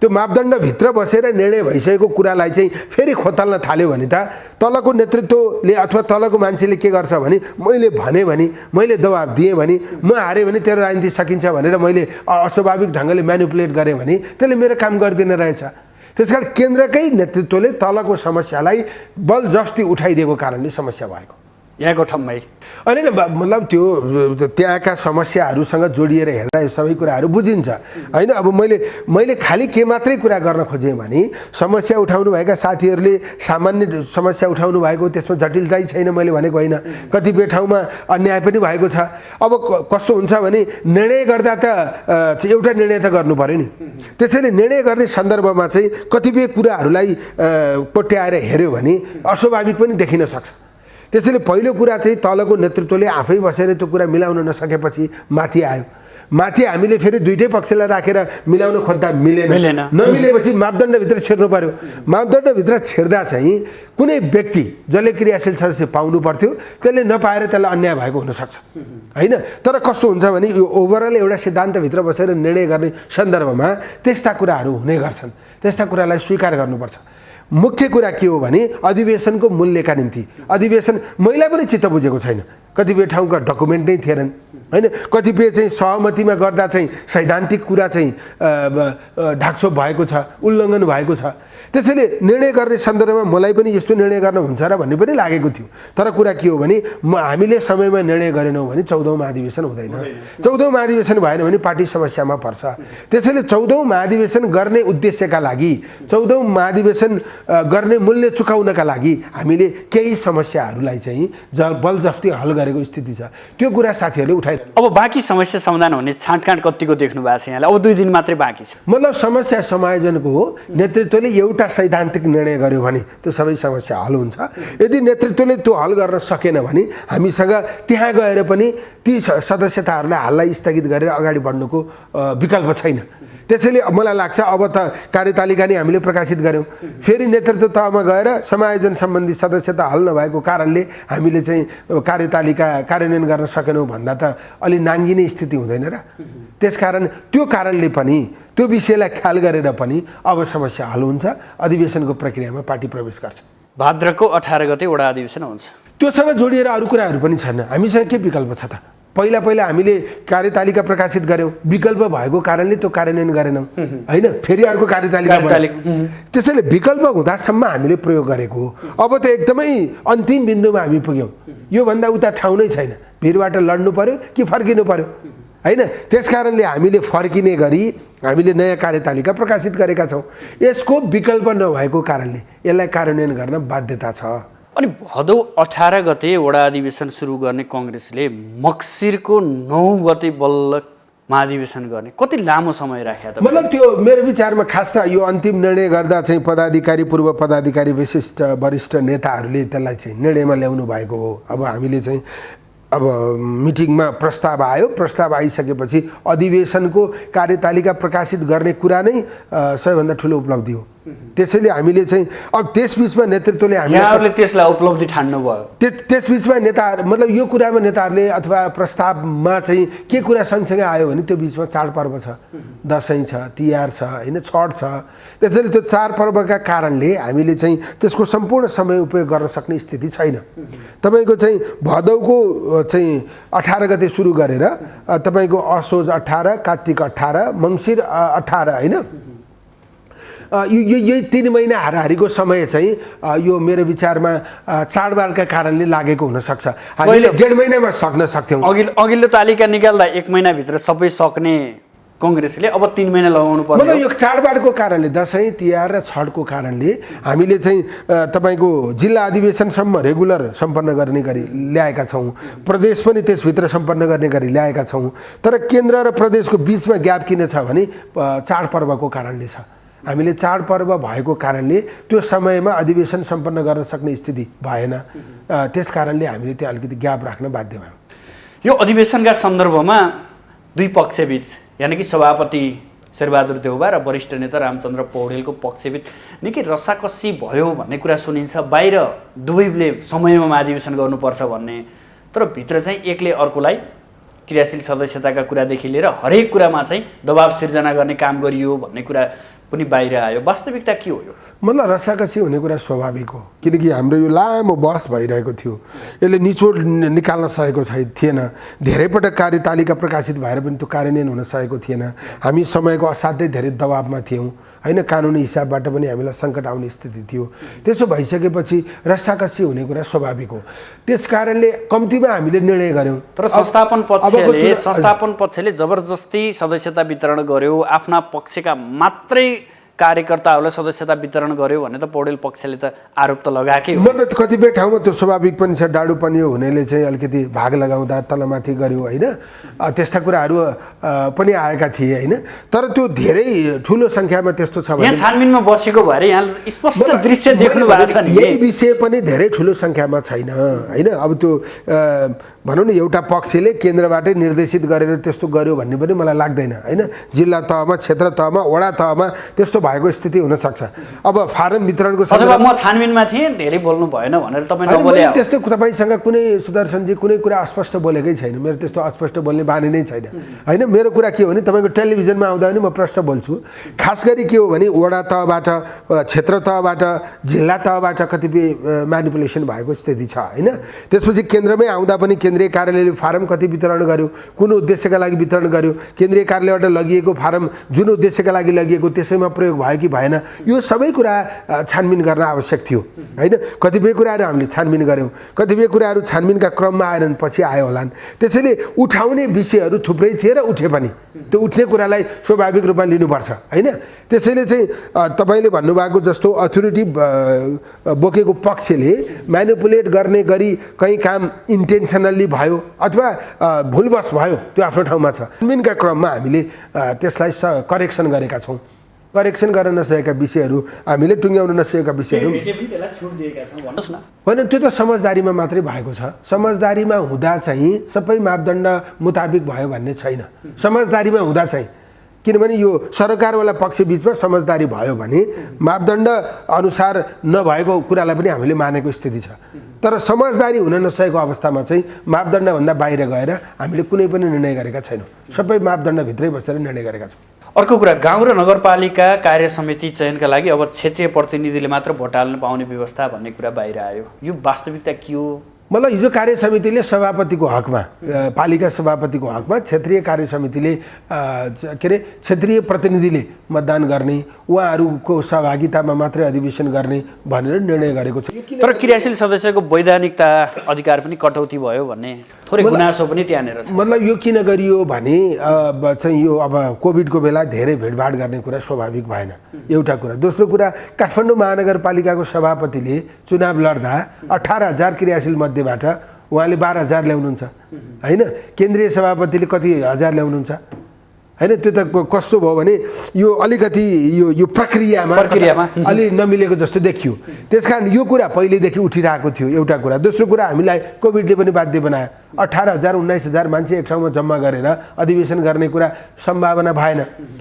त्यो मापदण्डभित्र बसेर निर्णय भइसकेको कुरालाई चाहिँ फेरि खोतल्न थाल्यो भने त तलको नेतृत्वले अथवा तलको मान्छेले के गर्छ भने मैले भने मैले दबाब दिएँ भने म हारेँ भने तेरो राजनीति सकिन्छ भनेर मैले अस्वाभाविक ढङ्गले म्यानिपुलेट गरेँ भने त्यसले मेरो काम गर्दैन रहेछ। त्यसकारण केन्द्रकै नेतृत्वले तलको समस्यालाई बलजफ्ती उठाइदिएको कारणले समस्या भएको यहाँको ठाउँमै होइन। मतलब त्यो त्यहाँका समस्याहरूसँग जोडिएर हेर्दा यो सबै कुराहरू बुझिन्छ होइन। अब मैले खालि के मात्रै कुरा गर्न खोजेँ भने समस्या उठाउनुभएका साथीहरूले सामान्य समस्या उठाउनु भएको, त्यसमा जटिलताै छैन मैले भनेको होइन। कतिपय ठाउँमा अन्याय पनि भएको छ। अब कस्तो हुन्छ भने निर्णय गर्दा त एउटा निर्णय त गर्नु पर्यो नि, त्यसैले निर्णय गर्ने सन्दर्भमा चाहिँ कतिपय कुराहरूलाई कोट्याएर हेऱ्यो भने अस्वाभाविक पनि देखिन सक्छ। त्यसैले पहिलो कुरा चाहिँ तलको नेतृत्वले आफै बसेर त्यो कुरा मिलाउन नसकेपछि माथि आयो। माथि हामीले फेरि दुईटै पक्षलाई राखेर मिलाउन खोज्दा मिलेन। नमिलेपछि मापदण्डभित्र छिर्नु पर्यो। मापदण्डभित्र छिर्दा चाहिँ कुनै व्यक्ति जसले क्रियाशील सदस्य पाउनु पर्थ्यो त्यसले नपाएर त्यसलाई अन्याय भएको हुनसक्छ होइन। तर कस्तो हुन्छ भने यो ओभरअल एउटा सिद्धान्तभित्र बसेर निर्णय गर्ने सन्दर्भमा त्यस्ता कुराहरू हुने गर्छन्। त्यस्ता कुरालाई स्वीकार गर्नुपर्छ। मुख्य कुरा के हो भने अधिवेशनको मूल्यका निम्ति अधिवेशन मैले पनि चित्त बुझेको छैन। कतिपय ठाउँका डकुमेन्ट नै थिएनन् हैन। कतिपय चाहिँ सहमतिमा गर्दा चाहिँ सैद्धान्तिक कुरा चाहिँ ढाकछोप भएको छ, उल्लङ्घन भएको छ। त्यसैले निर्णय गर्ने सन्दर्भमा मलाई पनि यस्तो निर्णय गर्न हुन्छ र भन्ने पनि लागेको थियो। तर कुरा के हो भने हामीले समयमा निर्णय गरेनौँ भने 14औं महाधिवेशन हुँदैन। 14औं महाधिवेशन भएन भने पार्टी समस्यामा पर्छ। त्यसैले 14औं महाधिवेशन गर्ने उद्देश्यका लागि 14औं महाधिवेशन गर्ने मूल्य चुकाउनका लागि हामीले केही समस्याहरूलाई चाहिँ बलजफ्ती हल गरेको स्थिति छ। त्यो कुरा साथीहरूले उठाइरहनु। अब बाँकी समस्या समाधान हुने छाँटकाँट कतिको देख्नु भएको छ यहाँले? अब 2 दिन मात्रै बाँकी छ। मतलब समस्या समायोजनको हो। नेतृत्वले एउटा सैद्धान्तिक निर्णय गर्यो भने त्यो सबै समस्या हल हुन्छ। यदि नेतृत्वले त्यो हल गर्न सकेन भने हामीसँग त्यहाँ गएर पनि ती सदस्यताहरूलाई हाललाई स्थगित गरेर अगाडि बढ्नुको विकल्प छैन। त्यसैले मलाई लाग्छ अब त कार्यतालिका नै हामीले प्रकाशित गऱ्यौँ। फेरि नेतृत्व तहमा गएर समायोजन सम्बन्धी सदस्यता हल नभएको कारणले हामीले चाहिँ कार्यतालिका कार्यान्वयन गर्न सकेनौँ भन्दा त अलि नाङ्गिने स्थिति हुँदैन र। त्यसकारण त्यो कारणले पनि त्यो विषयलाई ख्याल गरेर पनि अब समस्या हल हुन्छ। अधिवेशनको प्रक्रियामा पार्टी प्रवेश गर्छ। भाद्रको 18 गते वडा अधिवेशन हुन्छ। त्योसँग जोडिएर अरू कुराहरू पनि छन्। हामीसँग के विकल्प छ त? पहिला हामीले कार्यतालिका प्रकाशित गऱ्यौँ, विकल्प भएको कारणले त्यो कार्यान्वयन गरेनौँ होइन। फेरि अर्को कार्यतालिका त्यसैले विकल्प हुँदासम्म हामीले प्रयोग गरेको हो। अब त एकदमै अन्तिम बिन्दुमा हामी पुग्यौँ। योभन्दा उता ठाउँ नै छैन। भिरबाट लड्नु पर्यो कि फर्किनु पर्यो हैन। त्यसकारणले हामीले फर्किने गरी हामीले नयाँ कार्यतालिका प्रकाशित गरेका छौँ। यसको विकल्प नभएको कारणले यसलाई कार्यान्वयन गर्न बाध्यता छ। अनि भदौ 18 गते वडा अधिवेशन सुरु गर्ने कांग्रेसले मक्सिरको 9 गते बल्ल महाधिवेशन गर्ने कति लामो समय राख्या त? मतलब त्यो मेरो विचारमा खास त यो अन्तिम निर्णय गर्दा चाहिँ पदाधिकारी पूर्व पदाधिकारी विशिष्ट वरिष्ठ नेताहरूले त्यसलाई चाहिँ निर्णयमा ल्याउनु भएको हो। अब हामीले चाहिँ अब मिटिङमा प्रस्ताव आयो, प्रस्ताव आइसकेपछि अधिवेशनको कार्यतालिका प्रकाशित गर्ने कुरा नै सबैभन्दा ठुलो उपलब्धि हो। त्यसैले हामीले चाहिँ अब त्यसबिचमा नेतृत्वले यहाँहरूले त्यसलाई उपलब्धि ठान्नुभयो। त्यसबिचमा नेताहरू मतलब यो कुरामा नेताहरूले अथवा प्रस्तावमा चाहिँ के कुरा सँगसँगै आयो भने त्यो बिचमा चाडपर्व छ, दसैँ छ, तिहार छ, होइन, छठ छ। त्यसैले त्यो चाडपर्वका कारणले हामीले चाहिँ त्यसको सम्पूर्ण समय उपयोग गर्न सक्ने स्थिति छैन। तपाईँको चाहिँ भदौको चाहिँ 18 गते सुरु गरेर तपाईँको असोज 18, कार्तिक 18, मङ्सिर 18, होइन, यही 3 महिना हाराहारीको समय चाहिँ यो मेरो विचारमा चाडबाडका कारणले लागेको हुनसक्छ। हामीले 1.5 महिनामा सक्न सक्थ्यौँ। अघिल्लो तालिका निकाल्दा 1 महिनाभित्र सबै सक्ने कङ्ग्रेसले अब 3 महिना लगाउनु पर्यो। मतलब यो चाडबाडको कारणले, दसैँ तिहार र छठको कारणले हामीले चाहिँ तपाईँको जिल्ला अधिवेशनसम्म रेगुलर सम्पन्न गर्ने गरी ल्याएका छौँ, प्रदेश पनि त्यसभित्र सम्पन्न गर्ने गरी ल्याएका छौँ। तर केन्द्र र प्रदेशको बिचमा ग्याप किन छ भने चाडपर्वको कारणले छ। हामीले चाडपर्व भएको कारणले त्यो समयमा अधिवेशन सम्पन्न गर्न सक्ने स्थिति भएन। त्यस कारणले हामीले त्यहाँ अलिकति ग्याप राख्न बाध्य भयौँ। यो अधिवेशनका सन्दर्भमा दुई पक्षबीच यानि कि सभापति शेरबहादुर देउबा र वरिष्ठ नेता रामचन्द्र पौडेलको पक्षबीच निकै रसाकसी भयो भन्ने कुरा सुनिन्छ। बाहिर दुवैले समयमा अधिवेशन गर्नुपर्छ भन्ने, तर भित्र चाहिँ एकले अर्कोलाई क्रियाशील सदस्यताका कुरादेखि लिएर हरेक कुरामा चाहिँ दबाब सिर्जना गर्ने काम गरियो भन्ने कुरा पनि बाहिर आयो। वास्तविकता के हो यो? मतलब रसाकसी हुने कुरा स्वाभाविक हो, किनकि हाम्रो यो लामो बहस भइरहेको थियो। यसले निचोड निकाल्न सकेको थिएन। धेरै पटक कार्यतालिका प्रकाशित भएर पनि त्यो कार्यान्वयन हुन सकेको थिएन। हामी समयको असाध्यै धेरै दबाबमा थियौँ, होइन, कानुनी हिसाबबाट पनि हामीलाई सङ्कट आउने स्थिति थियो। त्यसो भइसकेपछि रसाकसी हुने कुरा स्वाभाविक हो। त्यस कारणले कम्तीमा हामीले निर्णय गऱ्यौँ। तर संस्थापन पक्षले जबरजस्ती सदस्यता वितरण गर्यो, आफ्ना पक्षका मात्रै कार्यकर्ताहरूलाई सदस्यता वितरण गर्यो भन्ने त पौडेल पक्षले त आरोप त लगाएकै हो। मतलब कतिपय ठाउँमा त्यो स्वाभाविक पनि छ। डाडु पनियो हुनेले चाहिँ अलिकति भाग लगाउँदा तलमाथि गर्यो, होइन, त्यस्ता कुराहरू पनि आएका थिए, होइन। तर त्यो धेरै ठुलो सङ्ख्यामा त्यस्तो छ भने यहाँ छानबिनमा बसेको भएर यहाँ स्पष्ट दृश्य देख्नु भएको छ नि। यही विषय पनि धेरै ठुलो सङ्ख्यामा छैन, होइन। अब त्यो भनौँ न एउटा पक्षले केन्द्रबाटै निर्देशित गरेर त्यस्तो गर्यो भन्ने पनि मलाई लाग्दैन, होइन। जिल्ला तहमा, क्षेत्र तहमा, वडा तहमा त्यस्तो भएको स्थिति हुनसक्छ। अब फारम वितरणको अथवा म छानबिनमा थिएँ, धेरै बोल्नु भएन भनेर तपाईँ नबोले। त्यस्तो तपाईँसँग कुनै सुदर्शनजी कुनै कुरा अस्पष्ट बोलेकै छैन। मेरो त्यस्तो अस्पष्ट बोल्ने बानी नै छैन, होइन। मेरो कुरा के हो भने तपाईँको टेलिभिजनमा आउँदा पनि म प्रश्न बोल्छु। खास गरी के हो भने वडा तहबाट, क्षेत्र तहबाट, जिल्ला तहबाट कतिपय म्यानिपुलेसन भएको स्थिति छ, होइन। त्यसपछि केन्द्रमै आउँदा पनि केन्द्रीय कार्यालयले फारम कति वितरण गर्यो, कुन उद्देश्यका लागि वितरण गर्यो, केन्द्रीय कार्यालयबाट लगिएको फारम जुन उद्देश्यका लागि लगिएको त्यसैमा प्रयोग भयो कि भएन, यो सबै कुरा छानबिन गर्न आवश्यक थियो, होइन। कतिपय कुराहरू हामीले छानबिन गऱ्यौँ, कतिपय कुराहरू छानबिनका क्रममा आएनन्, पछि आयो होलान्। त्यसैले उठाउने विषयहरू थुप्रै थिए र उठे पनि त्यो उठ्ने कुरालाई स्वाभाविक रूपमा लिनुपर्छ, होइन। त्यसैले चाहिँ तपाईँले भन्नुभएको जस्तो अथोरिटी बोकेको पक्षले म्यानिपुलेट गर्ने गरी कहीँ काम इन्टेन्सनल्ली भयो अथवा भुलवश भयो, त्यो आफ्नो ठाउँमा छ। छानबिनका क्रममा हामीले त्यसलाई करेक्सन गरेका छौँ। करेक्सन गर्न नसकेका विषयहरू, हामीले टुङ्ग्याउन नसकेका विषयहरू होइन, त्यो त समझदारीमा मात्रै भएको छ। समझदारीमा हुँदा चाहिँ सबै मापदण्ड मुताबिक भयो भन्ने छैन। समझदारीमा हुँदा चाहिँ, किनभने यो सरकारवाला पक्ष बिचमा समझदारी भयो भने मापदण्ड अनुसार नभएको कुरालाई पनि हामीले मानेको स्थिति छ। तर समझदारी हुन नसकेको अवस्थामा चाहिँ मापदण्डभन्दा बाहिर गएर हामीले कुनै पनि निर्णय गरेका छैनौँ। सबै मापदण्डभित्रै बसेर निर्णय गरेका छौँ। अर्को कुरा, गाउँ र नगरपालिका कार्य समिति चयनका लागि अब क्षेत्रीय प्रतिनिधिले मात्र भोट हाल्न पाउने व्यवस्था भन्ने कुरा बाहिर आयो। यो वास्तविकता के हो? मतलब हिजो कार्य समितिले सभापतिको हकमा, पालिका सभापतिको हकमा क्षेत्रीय कार्य समितिले के अरे क्षेत्रीय प्रतिनिधिले मतदान गर्ने, उहाँहरूको सहभागितामा मात्रै अधिवेशन गर्ने भनेर निर्णय गरेको छ। तर क्रियाशील सदस्यको वैधानिकता अधिकार पनि कटौती भयो भन्ने थोरै गुनासो पनि त्यहाँनिर छ। मतलब यो किन गरियो भने चाहिँ यो अब कोभिडको बेला धेरै भिडभाड गर्ने कुरा स्वाभाविक भएन, एउटा कुरा। दोस्रो कुरा, काठमाडौँ महानगरपालिकाको सभापतिले चुनाव लड्दा 18,000 क्रियाशील मध्येबाट उहाँले 12,000 ल्याउनुहुन्छ, होइन। केन्द्रीय सभापतिले कति हजार ल्याउनुहुन्छ, होइन त्यो त कस्तो भयो भने यो अलिकति यो प्रक्रियामा अलि नमिलेको जस्तो देखियो। त्यसकारण यो कुरा पहिलेदेखि उठिरहेको थियो एउटा कुरा। दोस्रो कुरा हामीलाई कोभिडले पनि बाध्य बनायो। 18,000 19,000 मान्छे एक ठाउँमा जम्मा गरेर अधिवेशन गर्ने कुरा सम्भावना भएन।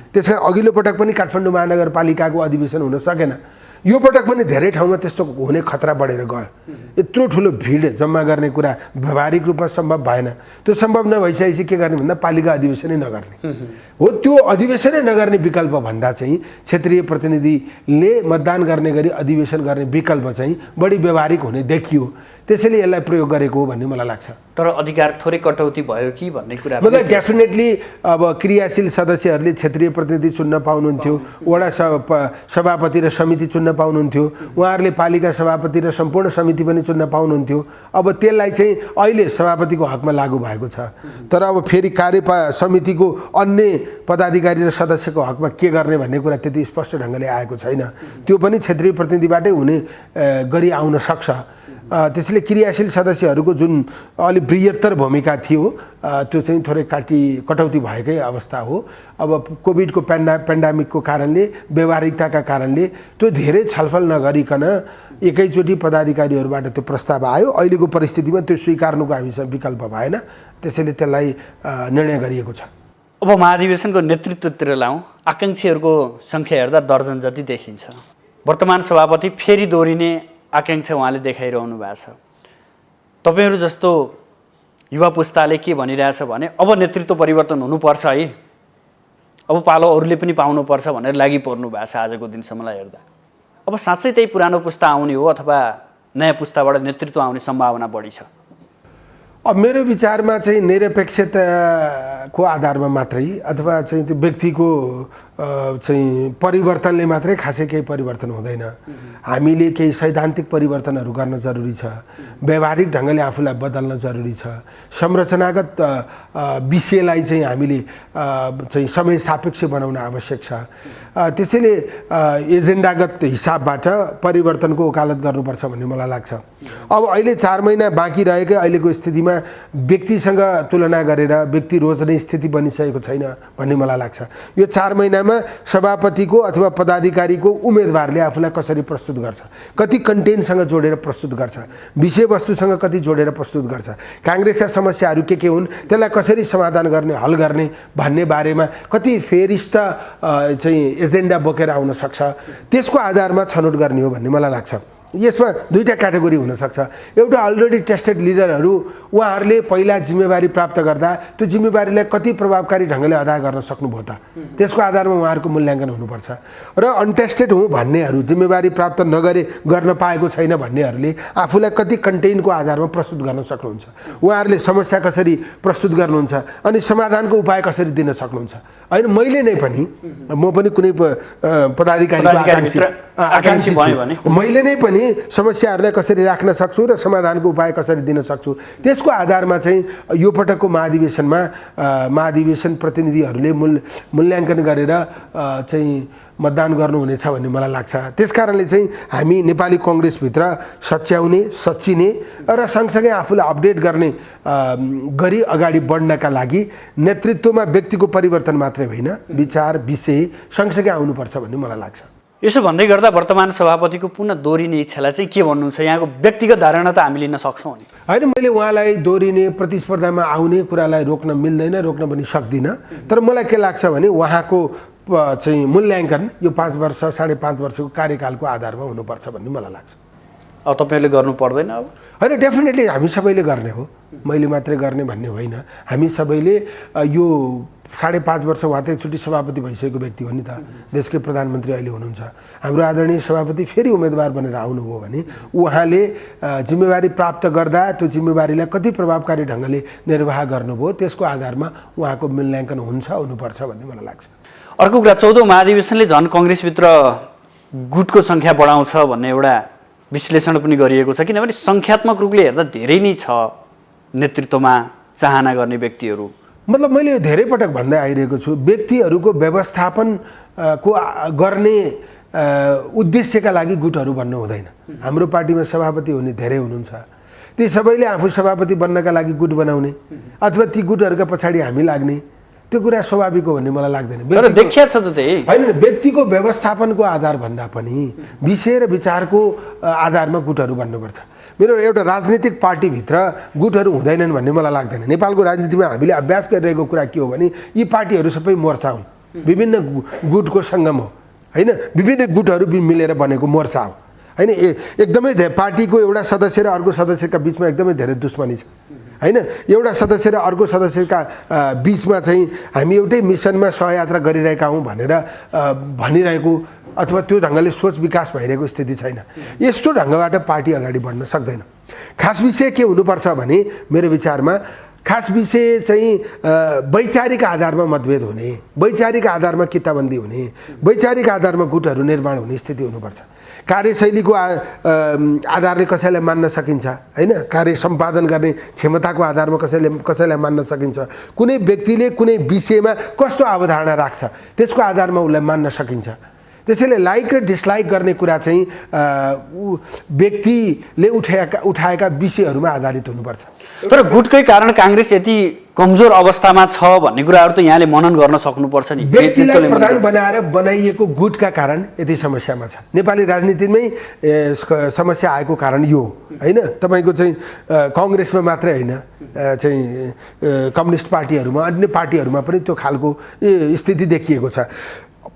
त्यसकारण अघिल्लो पटक पनि काठमाडौँ महानगरपालिकाको अधिवेशन हुन सकेन। यो पटक पनि धेरै ठाउँमा त्यस्तो हुने खतरा बढेर गयो। यत्रो ठुलो भिड जम्मा गर्ने कुरा व्यावहारिक रूपमा सम्भव भएन। त्यो सम्भव नभइसकेपछि के गर्ने भन्दा पालिका अधिवेशनै नगर्ने हो। त्यो अधिवेशनै नगर्ने विकल्प भन्दा चाहिँ क्षेत्रीय प्रतिनिधिले मतदान गर्ने गरी अधिवेशन गर्ने विकल्प चाहिँ बढी व्यावहारिक हुने देखियो। त्यसैले यसलाई प्रयोग गरेको हो भन्ने मलाई लाग्छ। तर अधिकार थोरै कटौती भयो कि भन्ने कुरा मतलब डेफिनेटली अब क्रियाशील सदस्यहरूले क्षेत्रीय प्रतिनिधि चुन्न पाउनुहुन्थ्यो, वडा सभापति र समिति चुन्न पाउनुहुन्थ्यो, उहाँहरूले पालिका सभापति र सम्पूर्ण समिति पनि चुन्न पाउनुहुन्थ्यो। अब त्यसलाई चाहिँ अहिले सभापतिको हकमा लागू भएको छ। तर अब फेरि समितिको अन्य पदाधिकारी र सदस्यको हकमा के गर्ने भन्ने कुरा त्यति स्पष्ट ढङ्गले आएको छैन। त्यो पनि क्षेत्रीय प्रतिनिधिबाटै हुने गरी आउन सक्छ। त्यसैले क्रियाशील सदस्यहरूको जुन अलि बृहत्तर भूमिका थियो त्यो चाहिँ थोरै कटौती भएकै अवस्था हो। अब कोभिडको पेन्डामिकको कारणले, व्यावहारिकताका कारणले त्यो धेरै छलफल नगरिकन एकैचोटि पदाधिकारीहरूबाट त्यो प्रस्ताव आयो। अहिलेको परिस्थितिमा त्यो स्वीकार्नुको हामीसँग विकल्प भएन। त्यसैले त्यसलाई निर्णय गरिएको छ। अब महाधिवेशनको नेतृत्वतिर लाउँ। आकाङ्क्षीहरूको सङ्ख्या हेर्दा दर्जन जति देखिन्छ। वर्तमान सभापति फेरि दोहोरिने आकाङ्क्षा उहाँले देखाइरहनु भएको छ। तपाईँहरू जस्तो युवा पुस्ताले के भनिरहेछ भने अब नेतृत्व परिवर्तन हुनुपर्छ है, अब पालो अरूले पनि पाउनुपर्छ भनेर लागि पर्नु भएको छ आजको दिनसम्मलाई हेर्दा। अब साँच्चै त्यही पुरानो पुस्ता आउने हो अथवा नयाँ पुस्ताबाट नेतृत्व आउने सम्भावना बढी छ? अब मेरो विचारमा चाहिँ निरपेक्षताको आधारमा मात्रै अथवा चाहिँ त्यो व्यक्तिको चाहिँ परिवर्तनले मात्रै खासै केही परिवर्तन हुँदैन। हामीले केही सैद्धान्तिक परिवर्तनहरू गर्न जरुरी छ। व्यावहारिक ढङ्गले आफूलाई बदल्न जरुरी छ। संरचनागत विषयलाई चाहिँ हामीले चाहिँ समय सापेक्ष बनाउन आवश्यक छ। त्यसैले एजेन्डागत हिसाबबाट परिवर्तनको वकालत गर्नुपर्छ भन्ने मलाई लाग्छ। अब अहिले 4 महिना बाँकी रहेकै अहिलेको स्थितिमा व्यक्तिसँग तुलना गरेर व्यक्ति रोज्ने स्थिति बनिसकेको छैन भन्ने मलाई लाग्छ। यो 4 महिनामा सभापतिको अथवा पदाधिकारीको उम्मेदवारले आफूलाई कसरी प्रस्तुत गर्छ, कति कन्टेन्टसँग जोडेर प्रस्तुत गर्छ, विषयवस्तुसँग कति जोडेर प्रस्तुत गर्छ, काङ्ग्रेसका समस्याहरू के हुन् त्यसलाई कसरी समाधान गर्ने, हल गर्ने भन्ने बारेमा कति फेरिस्त चाहिँ एजेन्डा बोकेर आउन सक्छ, त्यसको आधारमा छनौट गर्ने हो भन्ने मलाई लाग्छ। यसमा दुईटा क्याटेगोरी हुनसक्छ। एउटा अलरेडी टेस्टेड लिडरहरू, उहाँहरूले पहिला जिम्मेवारी प्राप्त गर्दा त्यो जिम्मेवारीलाई कति प्रभावकारी ढङ्गले अदा गर्न सक्नुभयो त, त्यसको आधारमा उहाँहरूको मूल्याङ्कन हुनुपर्छ। र अनटेस्टेड हुँ भन्नेहरू, जिम्मेवारी प्राप्त गर्न पाएको छैन भन्नेहरूले आफूलाई कति कन्टेन्टको आधारमा प्रस्तुत गर्न सक्नुहुन्छ, उहाँहरूले समस्या कसरी प्रस्तुत गर्नुहुन्छ अनि समाधानको उपाय कसरी दिन सक्नुहुन्छ। होइन, मैले नै पनि म पनि कुनै पदाधिकारीको आकाङ्क्षी छु, मैले नै पनि समस्याहरूलाई कसरी राख्न सक्छु र समाधानको उपाय कसरी दिन सक्छु, त्यसको आधारमा चाहिँ यो पटकको महाधिवेशन प्रतिनिधिहरूले मूल्याङ्कन गरेर चाहिँ मतदान गर्नुहुनेछ भन्ने मलाई लाग्छ। त्यसकारणले चाहिँ हामी नेपाली कङ्ग्रेसभित्र सच्याउने, सच्चिने र सँगसँगै आफूलाई अपडेट गर्ने गरी अगाडि बढ्नका लागि नेतृत्वमा व्यक्तिको परिवर्तन मात्रै होइन, विचार विषय सँगसँगै आउनुपर्छ भन्ने मलाई लाग्छ। यसो भन्दै गर्दा वर्तमान सभापतिको पुनः दोहोरिने इच्छालाई चाहिँ के भन्नुहुन्छ? यहाँको व्यक्तिगत धारणा त हामी लिन सक्छौँ नि? होइन, मैले उहाँलाई दोहोरिने प्रतिस्पर्धामा आउने कुरालाई रोक्न मिल्दैन, रोक्न पनि सक्दिनँ। तर मलाई के लाग्छ भने उहाँको चाहिँ मूल्याङ्कन यो 5 वर्ष 5.5 वर्षको कार्यकालको आधारमा हुनुपर्छ भन्ने मलाई लाग्छ। अब तपाईँहरूले गर्नु पर्दैन? अब होइन, डेफिनेटली हामी सबैले गर्ने हो, मैले मात्रै गर्ने भन्ने होइन। हामी सबैले यो 5.5 वर्ष उहाँ त एकचोटि सभापति भइसकेको व्यक्ति हो नि त, देशकै प्रधानमन्त्री अहिले हुनुहुन्छ। हाम्रो आदरणीय सभापति फेरि उम्मेदवार बनेर आउनुभयो भने उहाँले जिम्मेवारी प्राप्त गर्दा त्यो जिम्मेवारीलाई कति प्रभावकारी ढङ्गले निर्वाह गर्नुभयो, त्यसको आधारमा उहाँको मूल्याङ्कन हुनुपर्छ भन्ने मलाई लाग्छ। अर्को कुरा, 14औं महाधिवेशनले झन् कङ्ग्रेसभित्र गुटको सङ्ख्या बढाउँछ भन्ने एउटा विश्लेषण पनि गरिएको छ। किनभने सङ्ख्यात्मक रूपले हेर्दा धेरै नै छ नेतृत्वमा चाहना गर्ने व्यक्तिहरू। मतलब मैले धेरै पटक भन्दै आइरहेको छु, व्यक्तिहरूको व्यवस्थापन को गर्ने उद्देश्यका लागि गुटहरू भन्नु हुँदैन। हाम्रो पार्टीमा सभापति हुने धेरै हुनुहुन्छ, ती सबैले आफू सभापति बन्नका लागि गुट बनाउने अथवा ती गुटहरूका पछाडि हामी लाग्ने, त्यो कुरा स्वाभाविक हो भन्ने मलाई लाग्दैन। तर देखिया छ त त्यही होइन, व्यक्तिको व्यवस्थापनको आधार भन्दा पनि विषय र विचारको आधारमा गुटहरू बन्नुपर्छ। मेरो एउटा राजनीतिक पार्टीभित्र गुटहरू हुँदैनन् भन्ने मलाई लाग्दैन। नेपालको राजनीतिमा हामीले अभ्यास गरिरहेको कुरा के हो भने यी पार्टीहरू सबै मोर्चा हुन्, विभिन्न गुटको सङ्गम हो होइन, विभिन्न गुटहरू मिलेर बनेको मोर्चा हो होइन। एकदमै धेरै पार्टीको एउटा सदस्य र अर्को सदस्यका बिचमा एकदमै धेरै दुश्मनी छ होइन। एउटा सदस्य र अर्को सदस्यका बिचमा चाहिँ हामी एउटै मिसनमा सहयात्रा गरिरहेका हौँ भनेर भनिरहेको अथवा त्यो ढङ्गले सोच विकास भइरहेको स्थिति छैन। यस्तो ढङ्गबाट पार्टी अगाडि बढ्न सक्दैन। खास विषय के हुनुपर्छ भने मेरो विचारमा खास विषय चाहिँ वैचारिक आधारमा मतभेद हुने, वैचारिक आधारमा किताबन्दी हुने, वैचारिक आधारमा गुटहरू निर्माण हुने स्थिति हुनुपर्छ। कार्यशैलीको आधारले कसैलाई मान्न सकिन्छ होइन, कार्य सम्पादन गर्ने क्षमताको आधारमा कसैलाई मान्न सकिन्छ, कुनै व्यक्तिले कुनै विषयमा कस्तो अवधारणा राख्छ त्यसको आधारमा उसलाई मान्न सकिन्छ। त्यसैले लाइक र डिसलाइक गर्ने कुरा चाहिँ व्यक्तिले उठाएका विषयहरूमा आधारित हुनुपर्छ। तर गुटकै कारण काङ्ग्रेस यति कमजोर अवस्थामा छ भन्ने कुराहरू त यहाँले मनन गर्न सक्नुपर्छ नि। व्यक्तिलाई प्रधान बनाएर बनाइएको गुटका कारण यति समस्यामा छ। नेपाली राजनीतिमै समस्या आएको कारण यो होइन। तपाईँको चाहिँ कङ्ग्रेसमा मात्रै होइन, चाहिँ कम्युनिस्ट पार्टीहरूमा अन्य पार्टीहरूमा पनि त्यो खालको स्थिति देखिएको छ।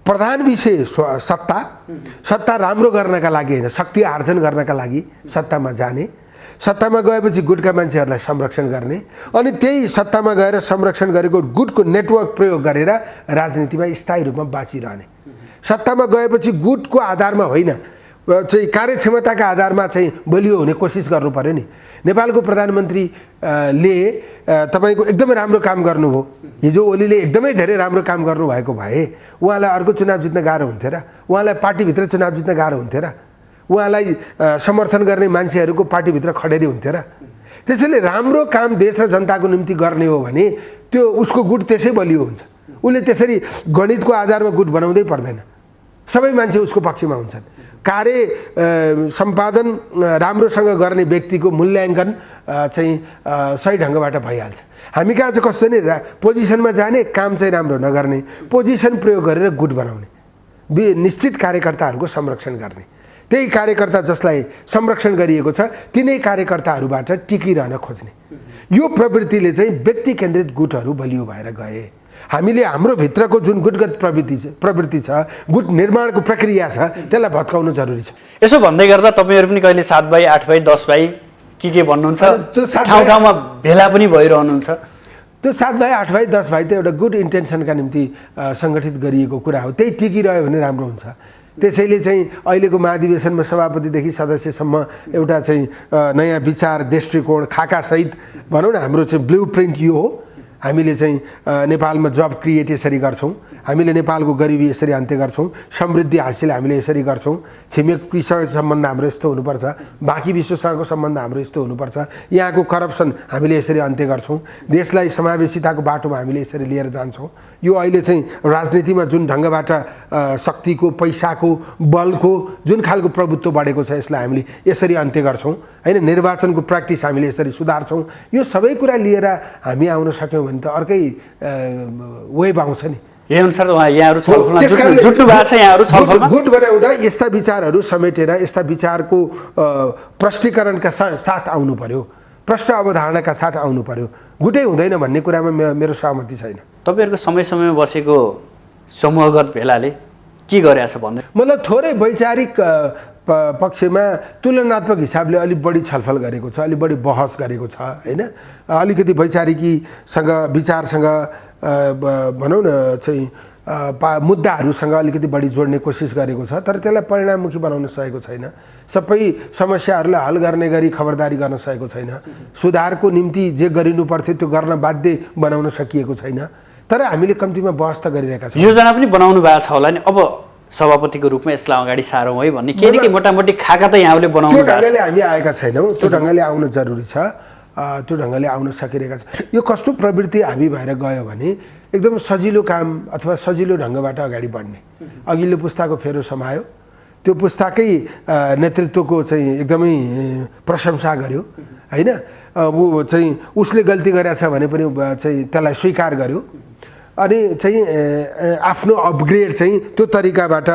प्रधान विषय सत्ता राम्रो गर्नका लागि होइन, शक्ति आर्जन गर्नका लागि सत्तामा जाने, सत्तामा गएपछि गुटका मान्छेहरूलाई संरक्षण गर्ने, अनि त्यही सत्तामा गएर संरक्षण गरेको गुटको नेटवर्क प्रयोग गरेर राजनीतिमा स्थायी रूपमा बाँचिरहने। सत्तामा गएपछि गुटको आधारमा होइन, चाहिँ कार्यक्षमताका आधारमा चाहिँ बलियो हुने कोसिस गर्नु पर्यो नि। नेपालको प्रधानमन्त्रीले तपाईँको एकदमै राम्रो काम गर्नुभयो। हिजो ओलीले एकदमै धेरै राम्रो काम गर्नुभएको भए उहाँलाई अर्को चुनाव जित्न गाह्रो हुन्थ्यो र, उहाँलाई पार्टीभित्र चुनाव जित्न गाह्रो हुन्थ्यो र, उहाँलाई समर्थन गर्ने मान्छेहरूको पार्टीभित्र खडेरी हुन्थ्यो र। त्यसैले राम्रो काम देश र जनताको निम्ति गर्ने हो भने त्यो उसको गुट त्यसै बलियो हुन्छ। उसले त्यसरी गणितको आधारमा गुट बनाउँदै पर्दैन, सबै मान्छे उसको पक्षमा हुन्छन्। कार्य सम्पादन राम्रोसँग गर्ने व्यक्तिको मूल्याङ्कन चाहिँ सही ढङ्गबाट भइहाल्छ। हामी कहाँ चाहिँ कस्तो नि पोजिसनमा जाने, काम चाहिँ राम्रो नगर्ने, पोजिसन प्रयोग गरेर गुट बनाउने, निश्चित कार्यकर्ताहरूको संरक्षण गर्ने। त्यही कार्यकर्ता जसलाई संरक्षण गरिएको छ तिनै कार्यकर्ताहरूबाट टिकिरहन खोज्ने, यो प्रवृत्तिले चाहिँ व्यक्ति केन्द्रित गुटहरू बलियो भएर गए। हामीले हाम्रो भित्रको जुन गुटगत प्रवृत्ति छ, गुट निर्माणको प्रक्रिया छ, त्यसलाई भत्काउनु जरुरी छ। यसो भन्दै गर्दा तपाईँहरू पनि कहिले 7 भाइ 8 भाइ 10 भाइ के भन्नुहुन्छ, ठाउँ ठाउँमा भेला पनि भइरहनुहुन्छ। त्यो 7 भाइ 8 भाइ 10 भाइ त एउटा गुड इन्टेन्सनका निम्ति सङ्गठित गरिएको कुरा हो, त्यही टिकिरह्यो भने राम्रो हुन्छ। त्यसैले चाहिँ अहिलेको महाधिवेशनमा सभापतिदेखि सदस्यसम्म एउटा चाहिँ नयाँ विचार दृष्टिकोण खाकासहित भनौँ न, हाम्रो चाहिँ ब्लू प्रिन्ट यो हो। हामीले चाहिँ नेपालमा जब क्रिएट यसरी गर्छौँ, हामीले नेपालको गरिबी यसरी अन्त्य गर्छौँ, समृद्धि हासिल हामीले यसरी गर्छौँ, छिमेकीसँग सम्बन्ध हाम्रो यस्तो हुनुपर्छ, बाँकी विश्वसँगको सम्बन्ध हाम्रो यस्तो हुनुपर्छ, यहाँको करप्सन हामीले यसरी अन्त्य गर्छौँ, देशलाई समावेशिताको बाटोमा हामीले यसरी लिएर जान्छौँ। यो अहिले चाहिँ राजनीतिमा जुन ढङ्गबाट शक्तिको, पैसाको, बलको जुन खालको प्रभुत्व बढेको छ यसलाई हामीले यसरी अन्त्य गर्छौँ होइन। निर्वाचनको प्र्याक्टिस हामीले यसरी सुधार्छौँ। यो सबै कुरा लिएर हामी आउन सक्यौँ भने त अर्कै वेब आउँछ नि। यही अनुसार यहाँहरू छलफलमा जुट्नु भएको छ। यहाँहरू छलफलमा गुट बनाउँदा यस्ता विचारहरू समेटेर यस्ता विचारको प्रष्टीकरणका साथ आउनु पर्यो, प्रष्ट अवधारणाका साथ आउनु पर्यो। गुटै हुँदैन भन्ने कुरामा मेरो सहमति छैन। तपाईँहरूको समय समयमा बसेको समूहगत भेलाले के गरेछ भन्दै मतलब थोरै वैचारिक पक्षमा तुलनात्मक हिसाबले अलिक बढी छलफल गरेको छ, अलिक बढी बहस गरेको छ होइन। अलिकति वैचारिकीसँग विचारसँग भनौँ न चाहिँ मुद्दाहरूसँग अलिकति बढी जोड्ने कोसिस गरेको छ, तर त्यसलाई परिणाममुखी बनाउन सकेको छैन। सबै समस्याहरूलाई हल गर्ने गरी खबरदारी गर्न सकेको छैन। सुधारको निम्ति जे गरिनु पर्थ्यो त्यो गर्न बाध्य बनाउन सकिएको छैन। तर हामीले कम्तीमा बहस त गरिरहेका छौँ। योजना पनि बनाउनु भएको छ होला नि, अब सभापतिको रूपमा यसलाई अगाडि सारौँ है भन्ने के के मोटामोटी खाका त यहाँले बनाउनु भएको छ। त्यो ढङ्गले हामी आएका छैनौँ, त्यो ढङ्गले आउन जरुरी छ, त्यो ढङ्गले आउन सकिरहेका छ। यो कस्तो प्रवृत्ति हामी भएर गयो भने एकदम सजिलो काम अथवा सजिलो ढङ्गबाट अगाडि बढ्ने। अघिल्लो पुस्ताको फेरो समायो, त्यो पुस्ताकै नेतृत्वको चाहिँ एकदमै प्रशंसा गर्यो होइन। ऊ चाहिँ उसले गल्ती गरेछ भने पनि चाहिँ त्यसलाई स्वीकार गर्यो अनि चाहिँ आफ्नो अपग्रेड चाहिँ त्यो तरिकाबाट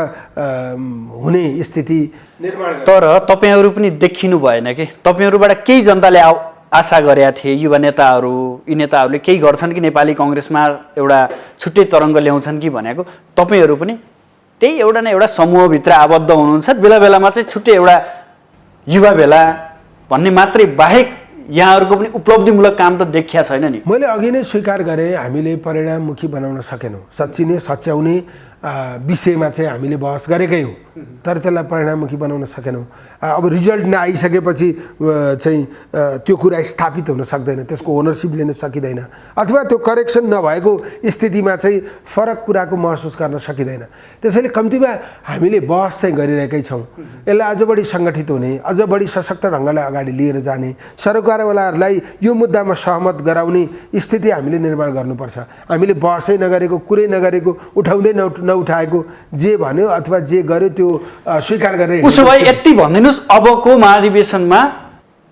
हुने स्थिति निर्माण गर्छ। तर तपाईँहरू पनि देखिनु भएन कि तपाईँहरूबाट केही जनताले आशा गरेका थिए युवा नेताहरू यी नेताहरूले केही गर्छन् कि नेपाली कङ्ग्रेसमा एउटा छुट्टै तरङ्ग ल्याउँछन् कि भनेको तपाईँहरू पनि त्यही एउटा न एउटा समूहभित्र आबद्ध हुनुहुन्छ बेला बेलामा चाहिँ छुट्टै एउटा युवा भेला भन्ने मात्रै बाहेक यहाँहरूको पनि उपलब्धिमूलक काम त देखिया छैन नि। मैले अघि नै स्वीकार गरेँ हामीले परिणाममुखी बनाउन सकेनौँ। सच्चिने सच्याउने विषयमा चाहिँ हामीले बहस गरेकै हो तर त्यसलाई परिणाममुखी बनाउन सकेनौँ। अब रिजल्ट नआइसकेपछि चाहिँ त्यो कुरा स्थापित हुन सक्दैन, त्यसको ओनरसिप लिन सकिँदैन अथवा त्यो करेक्सन नभएको स्थितिमा चाहिँ फरक कुराको महसुस गर्न सकिँदैन। त्यसैले कम्तीमा हामीले बहस चाहिँ गरिरहेकै छौँ। यसलाई अझ बढी सङ्गठित हुने, अझ बढी सशक्त ढङ्गले अगाडि लिएर जाने, सरकारवालाहरूलाई यो मुद्दामा सहमत गराउने स्थिति हामीले निर्माण गर्नुपर्छ। हामीले बहसै नगरेको, कुरै नगरेको, उठाउँदै नउठाएको, जे भन्यो अथवा जे गर्यो त्यो स्वीकार गरेर उसो भए यति भनिदिनुहोस् अबको महाधिवेशनमा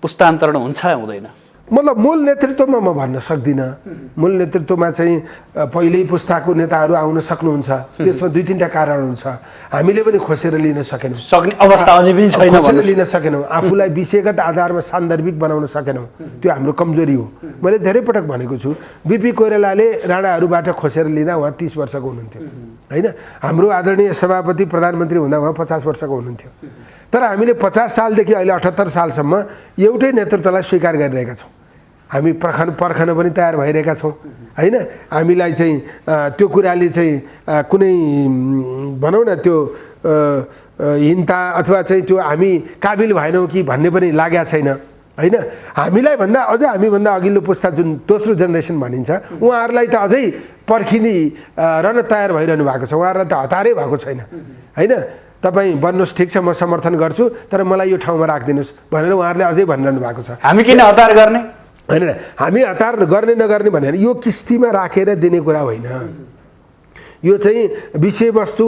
पुस्तान्तरण हुन्छ हुँदैन? मतलब मूल नेतृत्वमा म भन्न सक्दिनँ। मूल नेतृत्वमा चाहिँ पहिल्यै पुस्ताको नेताहरू आउन सक्नुहुन्छ, त्यसमा दुई तिनवटा कारण हुन्छ। हामीले पनि खोसेर लिन सकेनौँ, सक्ने अवस्था अझै पनि छैन, खोसेर लिन सकेनौँ, आफूलाई विषयगत आधारमा सान्दर्भिक बनाउन सकेनौँ, त्यो हाम्रो कमजोरी हो। मैले धेरै पटक भनेको छु बिपी कोइरालाले राणाहरूबाट खोसेर लिँदा उहाँ 30 वर्षको हुनुहुन्थ्यो होइन। हाम्रो आदरणीय सभापति प्रधानमन्त्री हुँदा उहाँ 50 वर्षको हुनुहुन्थ्यो। तर हामीले 50 सालदेखि अहिले 78 सालसम्म एउटै नेतृत्वलाई स्वीकार गरिरहेका छौँ। हामी पर्खन पनि तयार भइरहेका छौँ होइन। हामीलाई चाहिँ त्यो कुराले चाहिँ कुनै भनौँ न त्यो हिंता अथवा चाहिँ त्यो हामी काबिल भएनौँ कि भन्ने पनि लागेको छैन होइन। हामीलाई भन्दा अझ हामीभन्दा अघिल्लो पुस्ता जुन दोस्रो जेनेरेसन भनिन्छ उहाँहरूलाई त अझै पर्खिने रहन तयार भइरहनु भएको छ, उहाँहरूलाई त हतारै भएको छैन होइन। तपाईँ भन्नुहोस् ठिक छ म समर्थन गर्छु तर मलाई यो ठाउँमा राखिदिनुहोस् भनेर उहाँहरूले अझै भनिरहनु भएको छ। हामी किन हतार गर्ने होइन, हामी हतार गर्ने नगर्ने भनेर यो किस्तीमा राखेर दिने कुरा होइन। यो चाहिँ विषयवस्तु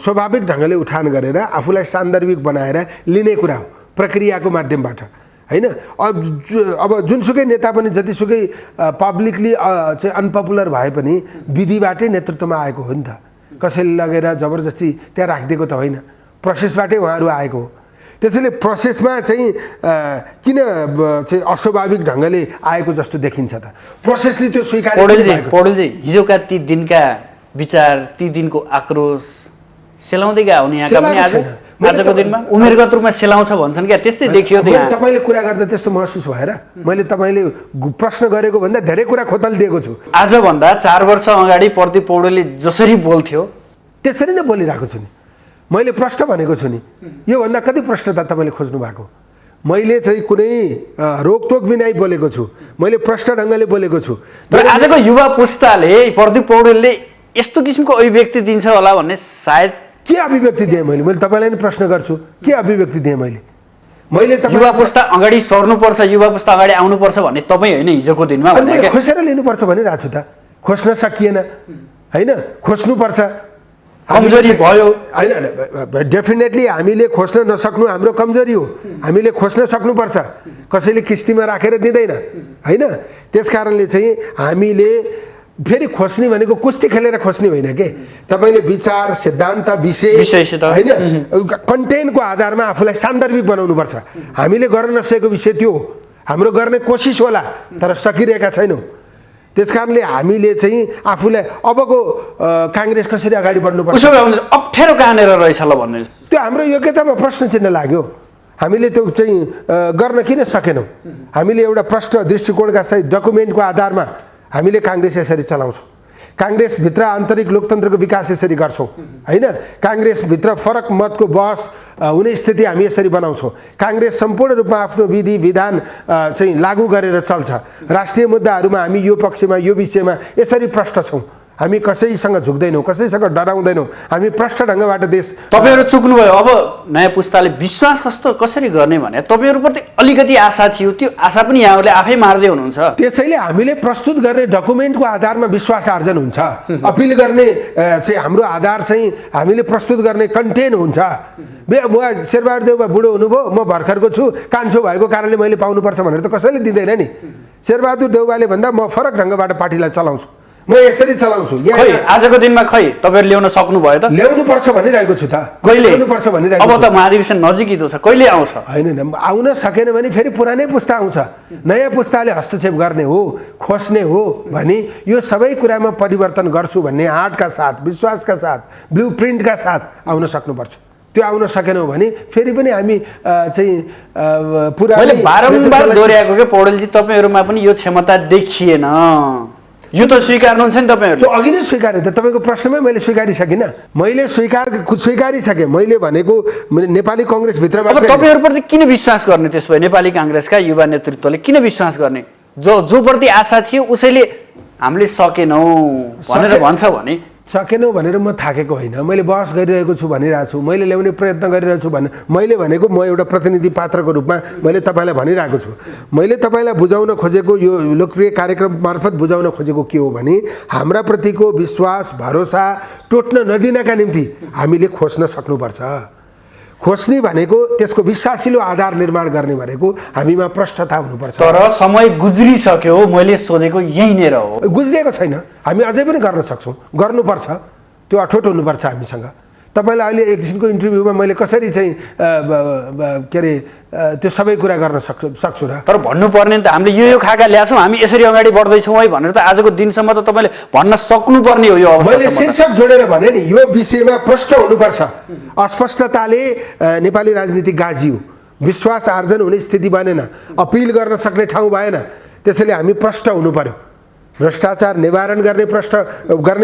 स्वाभाविक ढङ्गले उठान गरेर आफूलाई सान्दर्भिक बनाएर लिने कुरा हो प्रक्रियाको माध्यमबाट होइन। अब जुनसुकै नेता पनि जतिसुकै पब्लिकली चाहिँ अनपपुलर भए पनि विधिबाटै नेतृत्वमा आएको हो नि त। कसैले लगेर जबरजस्ती त्यहाँ राखिदिएको त होइन, प्रोसेसबाटै उहाँहरू आएको हो। त्यसैले प्रोसेसमा चाहिँ किन चाहिँ अस्वाभाविक ढङ्गले आएको जस्तो देखिन्छ त? प्रोसेसले त्यो स्वीकार पौडेलजी हिजोका ती दिनका विचार ती दिनको आक्रोश सेलाउँदै गयो नि यहाँका पनि आजको दिनमा उमेरगत रूपमा सेलाउँछ भन्छन् क्या, त्यस्तै देखियो। तपाईँले कुरा गर्दा त्यस्तो महसुस भएर मैले तपाईँले प्रश्न गरेको भन्दा धेरै कुरा खोतल दिएको छु। आजभन्दा 4 वर्ष अगाडि प्रदीप पौडेलले जसरी बोल्थ्यो त्यसरी नै बोलिरहेको छु नि। मैले प्रश्न भनेको छु नि, योभन्दा कति प्रश्नता तपाईँले खोज्नु भएको? मैले चाहिँ कुनै रोकटोक बिना बोलेको छु, मैले प्रश्न ढङ्गले बोलेको छु। तर आजको युवा पुस्ताले प्रदीप पौडेलले यस्तो किसिमको अभिव्यक्ति दिन्छ होला भन्ने सायद के अभिव्यक्ति दिएँ मैले? मैले तपाईँलाई नै प्रश्न गर्छु के अभिव्यक्ति दिएँ मैले? युवा पुस्ता अगाडि सर्नुपर्छ, युवा पुस्ता अगाडि आउनुपर्छ भन्ने तपाईँ होइन हिजोको दिनमा भने खोसेर लिनुपर्छ भनिरहेको छु त। खोज्न सकिएन होइन, खोज्नुपर्छ, कमजोरी भयो होइन। डेफिनेटली हामीले खोज्न नसक्नु हाम्रो कमजोरी हो, हामीले खोज्न सक्नुपर्छ, कसैले किस्तीमा राखेर दिँदैन होइन। त्यस कारणले चाहिँ हामीले फेरि खोज्ने भनेको कुस्ती खेलेर खोज्ने होइन के। तपाईँले विचार सिद्धान्त विषय होइन कन्टेन्टको आधारमा आफूलाई सान्दर्भिक बनाउनुपर्छ। हामीले गर्न नसकेको विषय त्यो हो, हाम्रो गर्ने कोसिस होला तर सकिरहेका छैनौँ। त्यस कारणले हामीले चाहिँ आफूलाई अबको काङ्ग्रेस कसरी अगाडि बढ्नुपर्छ अप्ठ्यारो कहाँनिर रहेछ ल भन्ने त्यो हाम्रो योग्यतामा प्रश्न चिन्ह लाग्यो। हामीले त्यो चाहिँ गर्न किन सकेनौँ? हामीले एउटा प्रष्ट दृष्टिकोणका सहित डकुमेन्टको आधारमा हामीले काङ्ग्रेस यसरी चलाउँछौँ, काङ्ग्रेसभित्र आन्तरिक लोकतन्त्रको विकास यसरी गर्छौँ होइन। काङ्ग्रेसभित्र फरक मतको बहस हुने स्थिति हामी यसरी बनाउँछौँ। काङ्ग्रेस सम्पूर्ण रूपमा आफ्नो विधि विधान चाहिँ लागू गरेर चल्छ। राष्ट्रिय मुद्दाहरूमा हामी यो पक्षमा यो विषयमा यसरी प्रष्ट छौँ। हामी कसैसँग झुक्दैनौँ, कसैसँग डराउँदैनौँ, हामी प्रष्ट ढङ्गबाट देश। तपाईँहरू चुक्नुभयो। अब नयाँ पुस्ताले विश्वास कसरी गर्ने भने तपाईँहरूप्रति अलिकति आशा थियो, त्यो आशा पनि यहाँहरूले आफै मार्दै हुनुहुन्छ। त्यसैले हामीले प्रस्तुत गर्ने डकुमेन्टको आधारमा विश्वास आर्जन हुन्छ। अपिल गर्ने चाहिँ हाम्रो आधार चाहिँ हामीले प्रस्तुत गर्ने कन्टेन्ट हुन्छ। म शेरबहादुर देउवा बुढो हुनुभयो, म भर्खरको छु, कान्छो भएको कारणले मैले पाउनुपर्छ भनेर त कसैले दिँदैन नि। शेरबहादुर देउवाले भन्दा म फरक ढङ्गबाट पार्टीलाई चलाउँछु, म यसरी चलाउँछु। खै आजको दिनमा खै तपाईँहरू ल्याउन सक्नुभयो त? ल्याउनुपर्छ भनिरहेको छु त। कहिले ल्याउनुपर्छ भनिरहेको अब छु। त महाधिवेशन नजिकै छ, कहिले आउँछ? होइन आउन सकेन भने फेरि पुरानै पुस्ता आउँछ, नयाँ पुस्ताले हस्तक्षेप गर्ने हो, खोज्ने हो भने यो सबै कुरामा परिवर्तन गर्छु भन्ने आँटका साथ, विश्वासका साथ, ब्लु प्रिन्टका साथ आउन सक्नुपर्छ। त्यो आउन सकेनौँ भने फेरि पनि हामी चाहिँ मैले बारम्बार दोहोऱ्याएको के पौडेलजी, तपाईँहरूमा पनि यो क्षमता देखिएन, यो त स्वीकार्नुहुन्छ नि तपाईँहरू? त्यो अघि नै स्वीकारेँ त, तपाईँको प्रश्नमै मैले स्वीकारिसकिनँ। मैले स्वीकारिसकेँ। मैले भनेको नेपाली कङ्ग्रेसभित्रमा तपाईँहरूप्रति किन विश्वास गर्ने? त्यसो भए नेपाली काङ्ग्रेसका युवा नेतृत्वले किन विश्वास गर्ने? जोप्रति आशा थियो उसैले हामीले सकेनौँ भनेर भन्छ भने? सकेनौँ भनेर म थाकेको होइन, मैले बहस गरिरहेको छु भनिरहेको छु, मैले ल्याउने प्रयत्न गरिरहेको छु भने मैले भनेको म एउटा प्रतिनिधि पात्रको रूपमा मैले तपाईँलाई भनिरहेको छु। मैले तपाईँलाई बुझाउन खोजेको यो लोकप्रिय कार्यक्रम मार्फत बुझाउन खोजेको के हो भने हाम्रा प्रतिको विश्वास भरोसा टुट्न नदिनका निम्ति हामीले खोज्न सक्नुपर्छ। खोज्ने भनेको त्यसको विश्वासिलो आधार निर्माण गर्ने भनेको हामीमा प्रष्टता हुनुपर्छ। तर समय गुज्रिसक्यो, मैले सोधेको यही नै हो। गुज्रिएको छैन, हामी अझै पनि गर्न सक्छौँ, गर्नुपर्छ, त्यो अठोट हुनुपर्छ हामीसँग। तपाईँलाई अहिले एक किसिमको इन्टरभ्यूमा मैले कसरी चाहिँ के अरे त्यो सबै कुरा गर्न सक्छु र? तर भन्नुपर्ने त हामीले यो खाका ल्याछौँ, हामी यसरी अगाडि बढ्दैछौँ है भनेर त आजको दिनसम्म त तपाईँले भन्न सक्नुपर्ने हो। यो मैले शीर्षक जोडेर भने नि यो विषयमा प्रष्ट हुनुपर्छ। अस्पष्टताले नेपाली राजनीति गाजियो, विश्वास आर्जन हुने स्थिति बनेन, अपिल गर्न सक्ने ठाउँ भएन। त्यसैले हामी प्रष्ट हुनु पर्यो, भ्रष्टाचार निवारण गर्ने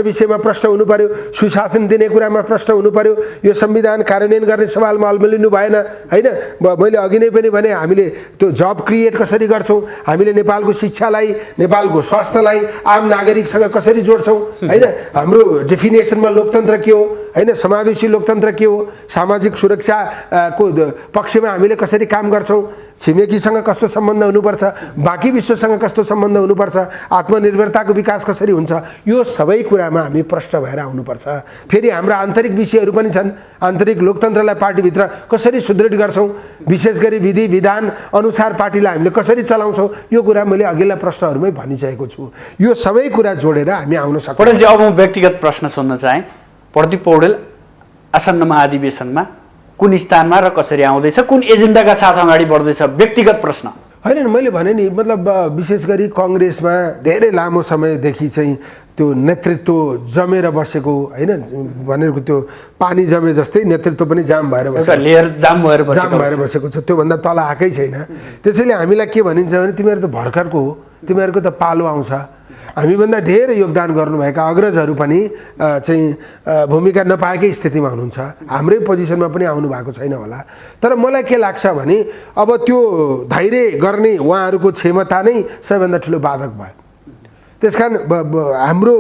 विषयमा प्रश्न हुनु पर्यो, सुशासन दिने कुरामा प्रश्न हुनु पर्यो, यो संविधान कार्यान्वयन गर्ने सवालमा अल्मलिनु भएन हैन। मैले अघि नै पनि भने हामीले त्यो जब क्रिएट कसरी गर्छौँ, हामीले नेपालको शिक्षालाई, नेपालको स्वास्थ्यलाई आम नागरिकसँग कसरी जोड्छौँ हैन, हाम्रो डेफिनेसनमा लोकतन्त्र के हो हैन, समावेशी लोकतन्त्र के हो, सामाजिक सुरक्षाको पक्षमा हामीले कसरी काम गर्छौँ, छिमेकीसँग कस्तो सम्बन्ध हुनुपर्छ, बाँकी विश्वसँग कस्तो सम्बन्ध हुनुपर्छ, आत्मनिर्भरताको विकास कसरी हुन्छ, यो सबै कुरामा हामी प्रष्ट भएर आउनुपर्छ। फेरि हाम्रा आन्तरिक विषयहरू पनि छन्, आन्तरिक लोकतन्त्रलाई पार्टीभित्र कसरी सुदृढ गर्छौँ, विशेष गरी विधि विधान अनुसार पार्टीलाई हामीले कसरी चलाउँछौँ, यो कुरा मैले अघिल्ला प्रश्नहरूमै भनिसकेको छु। यो सबै कुरा जोडेर हामी आउन सक्छौँ। पौडेलजी, अब म व्यक्तिगत प्रश्न सोध्न चाहेँ। प्रदीप पौडेल आसन्न महाधिवेशनमा कुन स्थानमा र कसरी आउँदैछ, कुन एजेन्डाका साथ अगाडि बढ्दैछ? व्यक्तिगत प्रश्न होइन, मैले भने नि मतलब विशेष गरी कङ्ग्रेसमा धेरै लामो समयदेखि चाहिँ त्यो नेतृत्व जमेर बसेको होइन, भनेको त्यो पानी जमे जस्तै नेतृत्व पनि जाम भएर बसेको छ, त्योभन्दा तल आएकै छैन। त्यसैले हामीलाई के भनिन्छ भने तिमीहरू त भर्खरको हो, तिमीहरूको त पालो आउँछ। हामीभन्दा धेरै योगदान गर्नुभएका अग्रजहरू पनि चाहिँ भूमिका नपाएकै स्थितिमा हुनुहुन्छ, हाम्रै पोजिसनमा पनि आउनु भएको छैन होला। तर मलाई के लाग्छ भने अब त्यो धैर्य गर्ने उहाँहरूको क्षमता नै सबैभन्दा ठुलो बाधक भयो। त्यसकारण हाम्रो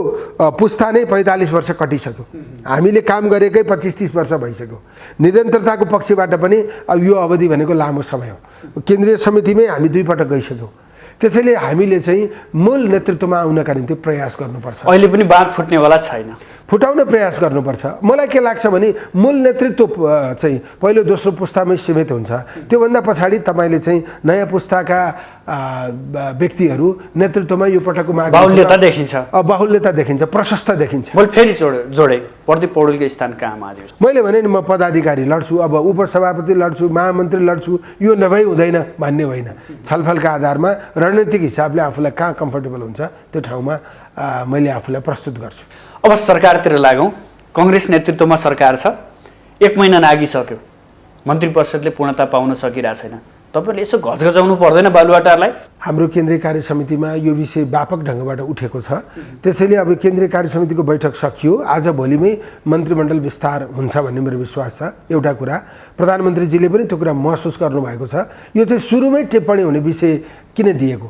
पुस्ता नै 45 वर्ष कटिसक्यो, हामीले काम गरेकै 25-30 वर्ष भइसक्यो। निरन्तरताको पक्षबाट पनि अब यो अवधि भनेको लामो समय हो। केन्द्रीय समितिमै हामी 2 पटक गइसक्यौँ। त्यसैले हामीले चाहिँ मूल नेतृत्वमा आउनका निम्ति प्रयास गर्नुपर्छ। अहिले पनि बाँध फुट्नेवाला छैन, फुटाउन प्रयास गर्नुपर्छ। मलाई के लाग्छ भने मूल नेतृत्व चाहिँ पहिलो दोस्रो पुस्तामै सीमित हुन्छ, त्योभन्दा पछाडि तपाईँले चाहिँ नयाँ पुस्ताका व्यक्तिहरू नेतृत्वमा यो पटकको बाहुल्यता देखिन्छ, बाहुल्यता देखिन्छ, प्रशस्त देखिन्छ। मैले फेरि जोडे प्रदीप पौडेलको स्थान कहाँ महाधिवेशन? मैले भने नि म पदाधिकारी लड्छु, अब उपसभापति लड्छु, महामन्त्री लड्छु, यो नभई हुँदैन भन्ने होइन। छलफलका आधारमा रणनीतिक हिसाबले आफूलाई कहाँ कम्फर्टेबल हुन्छ त्यो ठाउँमा मैले आफूलाई प्रस्तुत गर्छु। अब सरकारतिर लागौँ। कङ्ग्रेस नेतृत्वमा सरकार छ, 1 महिना नागिसक्यो, मन्त्री परिषदले पूर्णता पाउन सकिरहेको छैन। तपाईँले यसो घचघचाउनु पर्दैन बालुवाटारलाई? हाम्रो केन्द्रीय कार्य समितिमा यो विषय व्यापक ढङ्गबाट उठेको छ। त्यसैले अब केन्द्रीय कार्य समितिको बैठक सकियो, आज भोलिमै मन्त्रीमण्डल विस्तार हुन्छ भन्ने मेरो विश्वास छ। एउटा कुरा प्रधानमन्त्रीजीले पनि त्यो कुरा महसुस गर्नुभएको छ। यो चाहिँ सुरुमै टिप्पणी हुने विषय किन दिएको,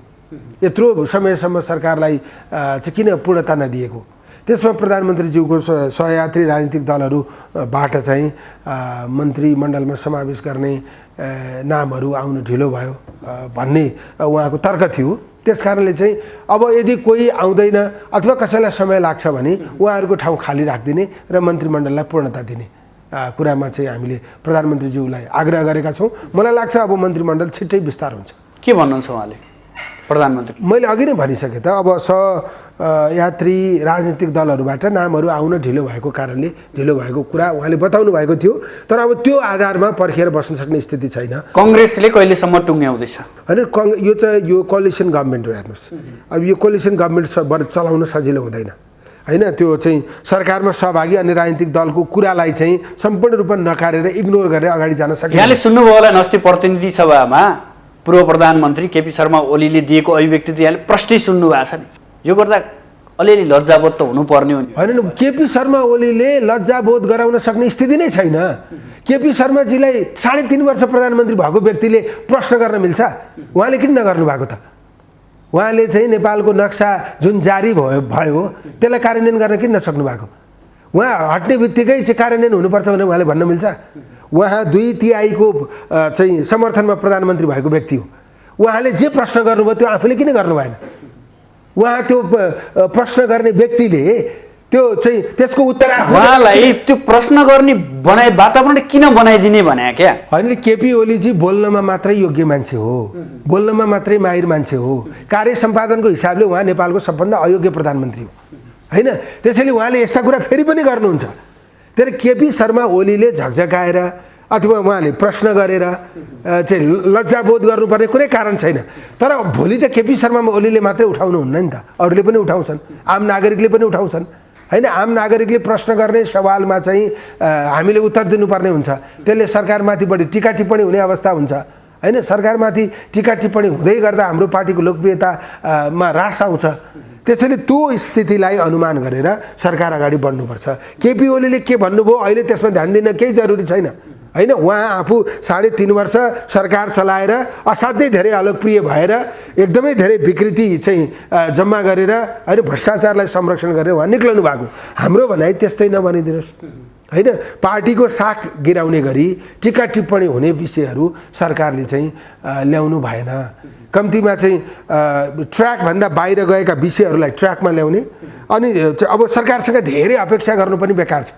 यत्रो समयसम्म सरकारलाई चाहिँ किन पूर्णता नदिएको? त्यसमा प्रधानमन्त्रीज्यूको सहयात्री राजनीतिक दलहरूबाट चाहिँ मन्त्रीमण्डलमा समावेश गर्ने नामहरू आउनु ढिलो भयो भन्ने उहाँको तर्क थियो। त्यस कारणले चाहिँ अब यदि कोही आउँदैन अथवा कसैलाई समय लाग्छ भने उहाँहरूको ठाउँ खाली राखिदिने र मन्त्रीमण्डललाई पूर्णता दिने कुरामा चाहिँ हामीले प्रधानमन्त्रीज्यूलाई आग्रह गरेका छौँ। मलाई लाग्छ अब मन्त्रीमण्डल छिट्टै विस्तार हुन्छ। के भन्नुहुन्छ उहाँले? प्रधानमन्त्री? मैले अघि नै भनिसकेँ त, अब यात्री राजनीतिक दलहरूबाट नामहरू आउन ढिलो भएको कारणले ढिलो भएको कुरा उहाँले बताउनु भएको थियो। तर अब त्यो आधारमा पर्खेर बस्न सक्ने स्थिति छैन। कङ्ग्रेसले कहिलेसम्म टुङ्ग्याउँदैछ? होइन, यो त यो कोलिसन गभर्मेन्ट हो, हेर्नुहोस्। अब यो कोलिसन गभर्मेन्ट चलाउन सजिलो हुँदैन होइन। त्यो चाहिँ सरकारमा सहभागी अन्य राजनीतिक दलको कुरालाई चाहिँ सम्पूर्ण रूपमा नकारेर इग्नोर गरेर अगाडि जान सकिन्छ। यहाँले सुन्नुभयो होला अस्ति प्रतिनिधि सभामा पूर्व प्रधानमन्त्री केपी शर्मा ओलीले दिएको अभिव्यक्ति त यहाँले प्रष्टै सुन्नु भएको छ नि। यो गर्दा अलिअलि लज्जाबोध त हुनुपर्ने हो नि। होइन, केपी शर्मा ओलीले लज्जाबोध गराउन सक्ने स्थिति नै छैन। केपी शर्माजीलाई 3.5 वर्ष प्रधानमन्त्री भएको व्यक्तिले प्रश्न गर्न मिल्छ? उहाँले किन नगर्नु भएको त? उहाँले चाहिँ नेपालको नक्सा जुन जारी भयो त्यसलाई कार्यान्वयन गर्न किन नसक्नु भएको? उहाँ हट्ने बित्तिकै चाहिँ कार्यान्वयन हुनुपर्छ भनेर उहाँले भन्न मिल्छ? उहाँ 2/3 चाहिँ समर्थनमा प्रधानमन्त्री भएको व्यक्ति हो। उहाँले जे प्रश्न गर्नुभयो त्यो आफूले किन गर्नु भएन? उहाँ त्यो प्रश्न गर्ने व्यक्तिले त्यो चाहिँ त्यसको उत्तर उहाँलाई त्यो प्रश्न गर्ने वातावरण किन बनाइदिने भने क्या? होइन, केपी ओलीजी बोल्नमा मात्रै योग्य मान्छे हो, बोल्नमा मात्रै माहिर मान्छे हो। कार्य सम्पादनको हिसाबले उहाँ नेपालको सबभन्दा अयोग्य प्रधानमन्त्री हो होइन। त्यसैले उहाँले यस्ता कुरा फेरि पनि गर्नुहुन्छ। तर केपी शर्मा ओलीले झकझकाएर अथवा उहाँले प्रश्न गरेर चाहिँ लज्जाबोध गर्नुपर्ने कुनै कारण छैन। तर भोलि त केपी शर्मा ओलीले मात्रै उठाउनुहुन्न नि त, अरूले पनि उठाउँछन्, आम नागरिकले पनि उठाउँछन् होइन। आम नागरिकले प्रश्न गर्ने सवालमा चाहिँ हामीले उत्तर दिनुपर्ने हुन्छ। त्यसले सरकारमाथि बढी टिका टिप्पणी हुने अवस्था हुन्छ होइन। सरकारमाथि टिका टिप्पणी हुँदै गर्दा हाम्रो पार्टीको लोकप्रियतामा ह्रास आउँछ। त्यसैले त्यो स्थितिलाई अनुमान गरेर सरकार अगाडि बढ्नुपर्छ। केपी ओलीले के भन्नुभयो अहिले त्यसमा ध्यान दिन केही जरुरी छैन होइन। उहाँ आफू 3.5 वर्ष सरकार चलाएर असाध्यै धेरै अलोकप्रिय भएर एकदमै धेरै विकृति चाहिँ जम्मा गरेर होइन भ्रष्टाचारलाई संरक्षण गरेर उहाँ निक्लनु भएको। हाम्रो भनाइ त्यस्तै नबनिदिनुहोस् होइन। पार्टीको साख गिराउने गरी टिका टिप्पणी हुने विषयहरू सरकारले चाहिँ ल्याउनु भएन। कम्तीमा चाहिँ ट्र्याकभन्दा बाहिर गएका विषयहरूलाई ट्र्याकमा ल्याउने। अनि अब सरकारसँग धेरै अपेक्षा गर्नु पनि बेकार छ।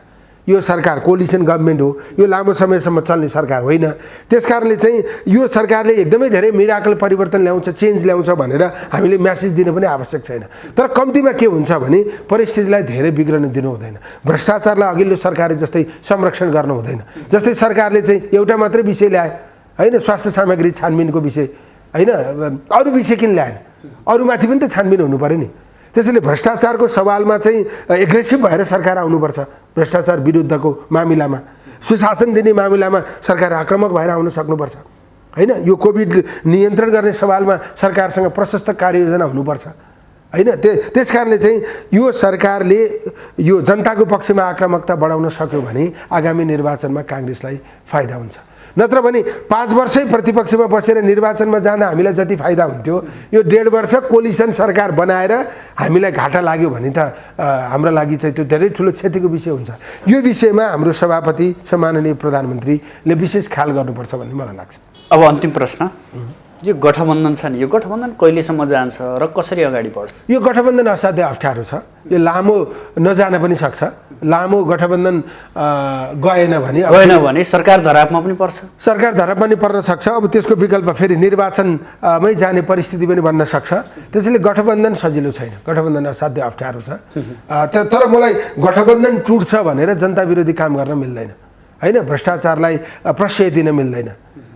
यो सरकार कोलिसन गभर्मेन्ट हो, यो लामो समयसम्म चल्ने सरकार होइन। त्यसकारणले चाहिँ यो सरकारले एकदमै धेरै मिराकल परिवर्तन ल्याउँछ, चेन्ज ल्याउँछ भनेर हामीले म्यासेज दिन पनि आवश्यक छैन। तर कम्तीमा के हुन्छ भने परिस्थितिलाई धेरै बिग्रन दिनु हुँदैन। भ्रष्टाचारलाई अघिल्लो सरकारले जस्तै संरक्षण गर्नु हुँदैन। जस्तै सरकारले चाहिँ एउटा मात्रै विषय ल्याए होइन, स्वास्थ्य सामग्री छानबिनको विषय होइन, अरू विषय किन ल्याएन? अरूमाथि पनि त छानबिन हुनु पऱ्यो नि। त्यसैले भ्रष्टाचारको सवालमा चाहिँ एग्रेसिभ भएर सरकार आउनुपर्छ। भ्रष्टाचार विरुद्धको मामिलामा, सुशासन दिने मामिलामा सरकार आक्रामक भएर आउन सक्नुपर्छ होइन। यो कोभिड नियन्त्रण गर्ने सवालमा सरकारसँग प्रशस्त कार्ययोजना हुनुपर्छ होइन। त्यस कारणले चाहिँ यो सरकारले यो जनताको पक्षमा आक्रामकता बढाउन सक्यो भने आगामी निर्वाचनमा काङ्ग्रेसलाई फाइदा हुन्छ। नत्र भने 5 वर्षै प्रतिपक्षमा बसेर निर्वाचनमा जाँदा हामीलाई जति फाइदा हुन्थ्यो, यो 1.5 वर्ष कोलिसन सरकार बनाएर हामीलाई घाटा लाग्यो भने त हाम्रो लागि चाहिँ त्यो धेरै ठुलो क्षतिको विषय हुन्छ। यो विषयमा हाम्रो सभापति सम्माननीय प्रधानमन्त्रीले विशेष ख्याल गर्नुपर्छ भन्ने मलाई लाग्छ। अब अन्तिम प्रश्न, यो गठबन्धन छ नि, यो गठबन्धन कहिलेसम्म जान्छ र कसरी अगाडि बढ्छ? यो गठबन्धन असाध्यै अप्ठ्यारो छ। यो लामो नजान पनि सक्छ। लामो गठबन्धन गएन भने सरकार धरापमा पनि पर्छ। सरकार धराप पनि पर्न सक्छ। अब त्यसको विकल्प फेरि निर्वाचनमै जाने परिस्थिति पनि बन्न सक्छ। त्यसैले गठबन्धन सजिलो छैन, गठबन्धन असाध्यै अप्ठ्यारो छ। तर मलाई गठबन्धन टुट्छ भनेर जनता विरोधी काम गर्न मिल्दैन होइन, भ्रष्टाचारलाई प्रश्रय दिन मिल्दैन।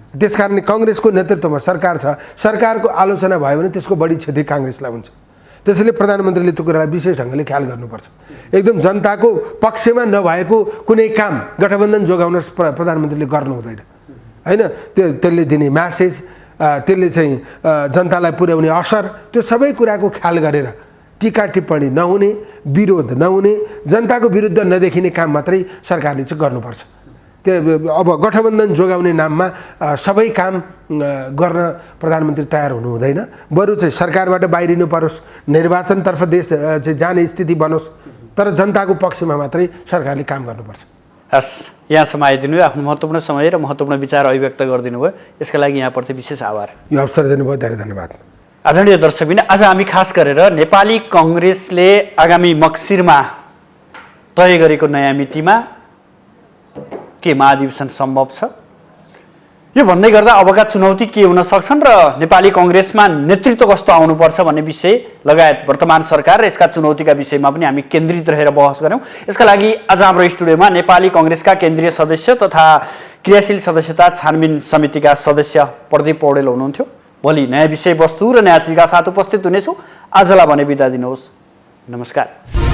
त्यसकारणले कङ्ग्रेसको नेतृत्वमा सरकार छ, सरकारको आलोचना भयो भने त्यसको बढी क्षति काङ्ग्रेसलाई हुन्छ। त्यसैले प्रधानमन्त्रीले त्यो कुरालाई विशेष ढङ्गले ख्याल गर्नुपर्छ। एकदम जनताको पक्षमा नभएको कुनै काम गठबन्धन जोगाउन प्रधानमन्त्रीले गर्नु हुँदैन होइन। त्यसले दिने म्यासेज, त्यसले चाहिँ जनतालाई पुर्याउने असर, त्यो सबै कुराको ख्याल गरेर टिका टिप्पणी नहुने, विरोध नहुने, जनताको विरुद्ध नदेखिने काम मात्रै सरकारले चाहिँ गर्नुपर्छ। अब गठबन्धन जोगाउने नाममा सबै काम गर्न प्रधानमन्त्री तयार हुनु हुँदैन। बरु चाहिँ सरकारबाट बाहिरिनु परोस्, निर्वाचनतर्फ देश चाहिँ जाने स्थिति बनोस्, तर जनताको पक्षमा मात्रै सरकारले काम गर्नुपर्छ। हस्, यहाँसम्म आइदिनु भयो, आफ्नो महत्त्वपूर्ण समय र महत्त्वपूर्ण विचार अभिव्यक्त गरिदिनु भयो, यसका लागि यहाँप्रति विशेष आभार। यो अवसर दिनुभयो, धेरै धन्यवाद। आदरणीय दर्शकबिन, आज हामी खास गरेर नेपाली कङ्ग्रेसले आगामी मक्सिरमा तय गरेको नयाँ मितिमा के महाधिवेशन सम्भव छ यो भन्दै गर्दा अबका चुनौती के हुन सक्छन् र नेपाली कङ्ग्रेसमा नेतृत्व कस्तो आउनुपर्छ भन्ने विषय लगायत वर्तमान सरकार र यसका चुनौतीका विषयमा पनि हामी केन्द्रित रहेर बहस गऱ्यौँ। यसका लागि आज हाम्रो स्टुडियोमा नेपाली कङ्ग्रेसका केन्द्रीय सदस्य तथा क्रियाशील सदस्यता छानबिन समितिका सदस्य प्रदीप पौडेल हुनुहुन्थ्यो। भोलि नयाँ विषयवस्तु र नयाँ तरिका साथ उपस्थित हुनेछौँ। आजलाई भने बिदा दिनुहोस्। नमस्कार।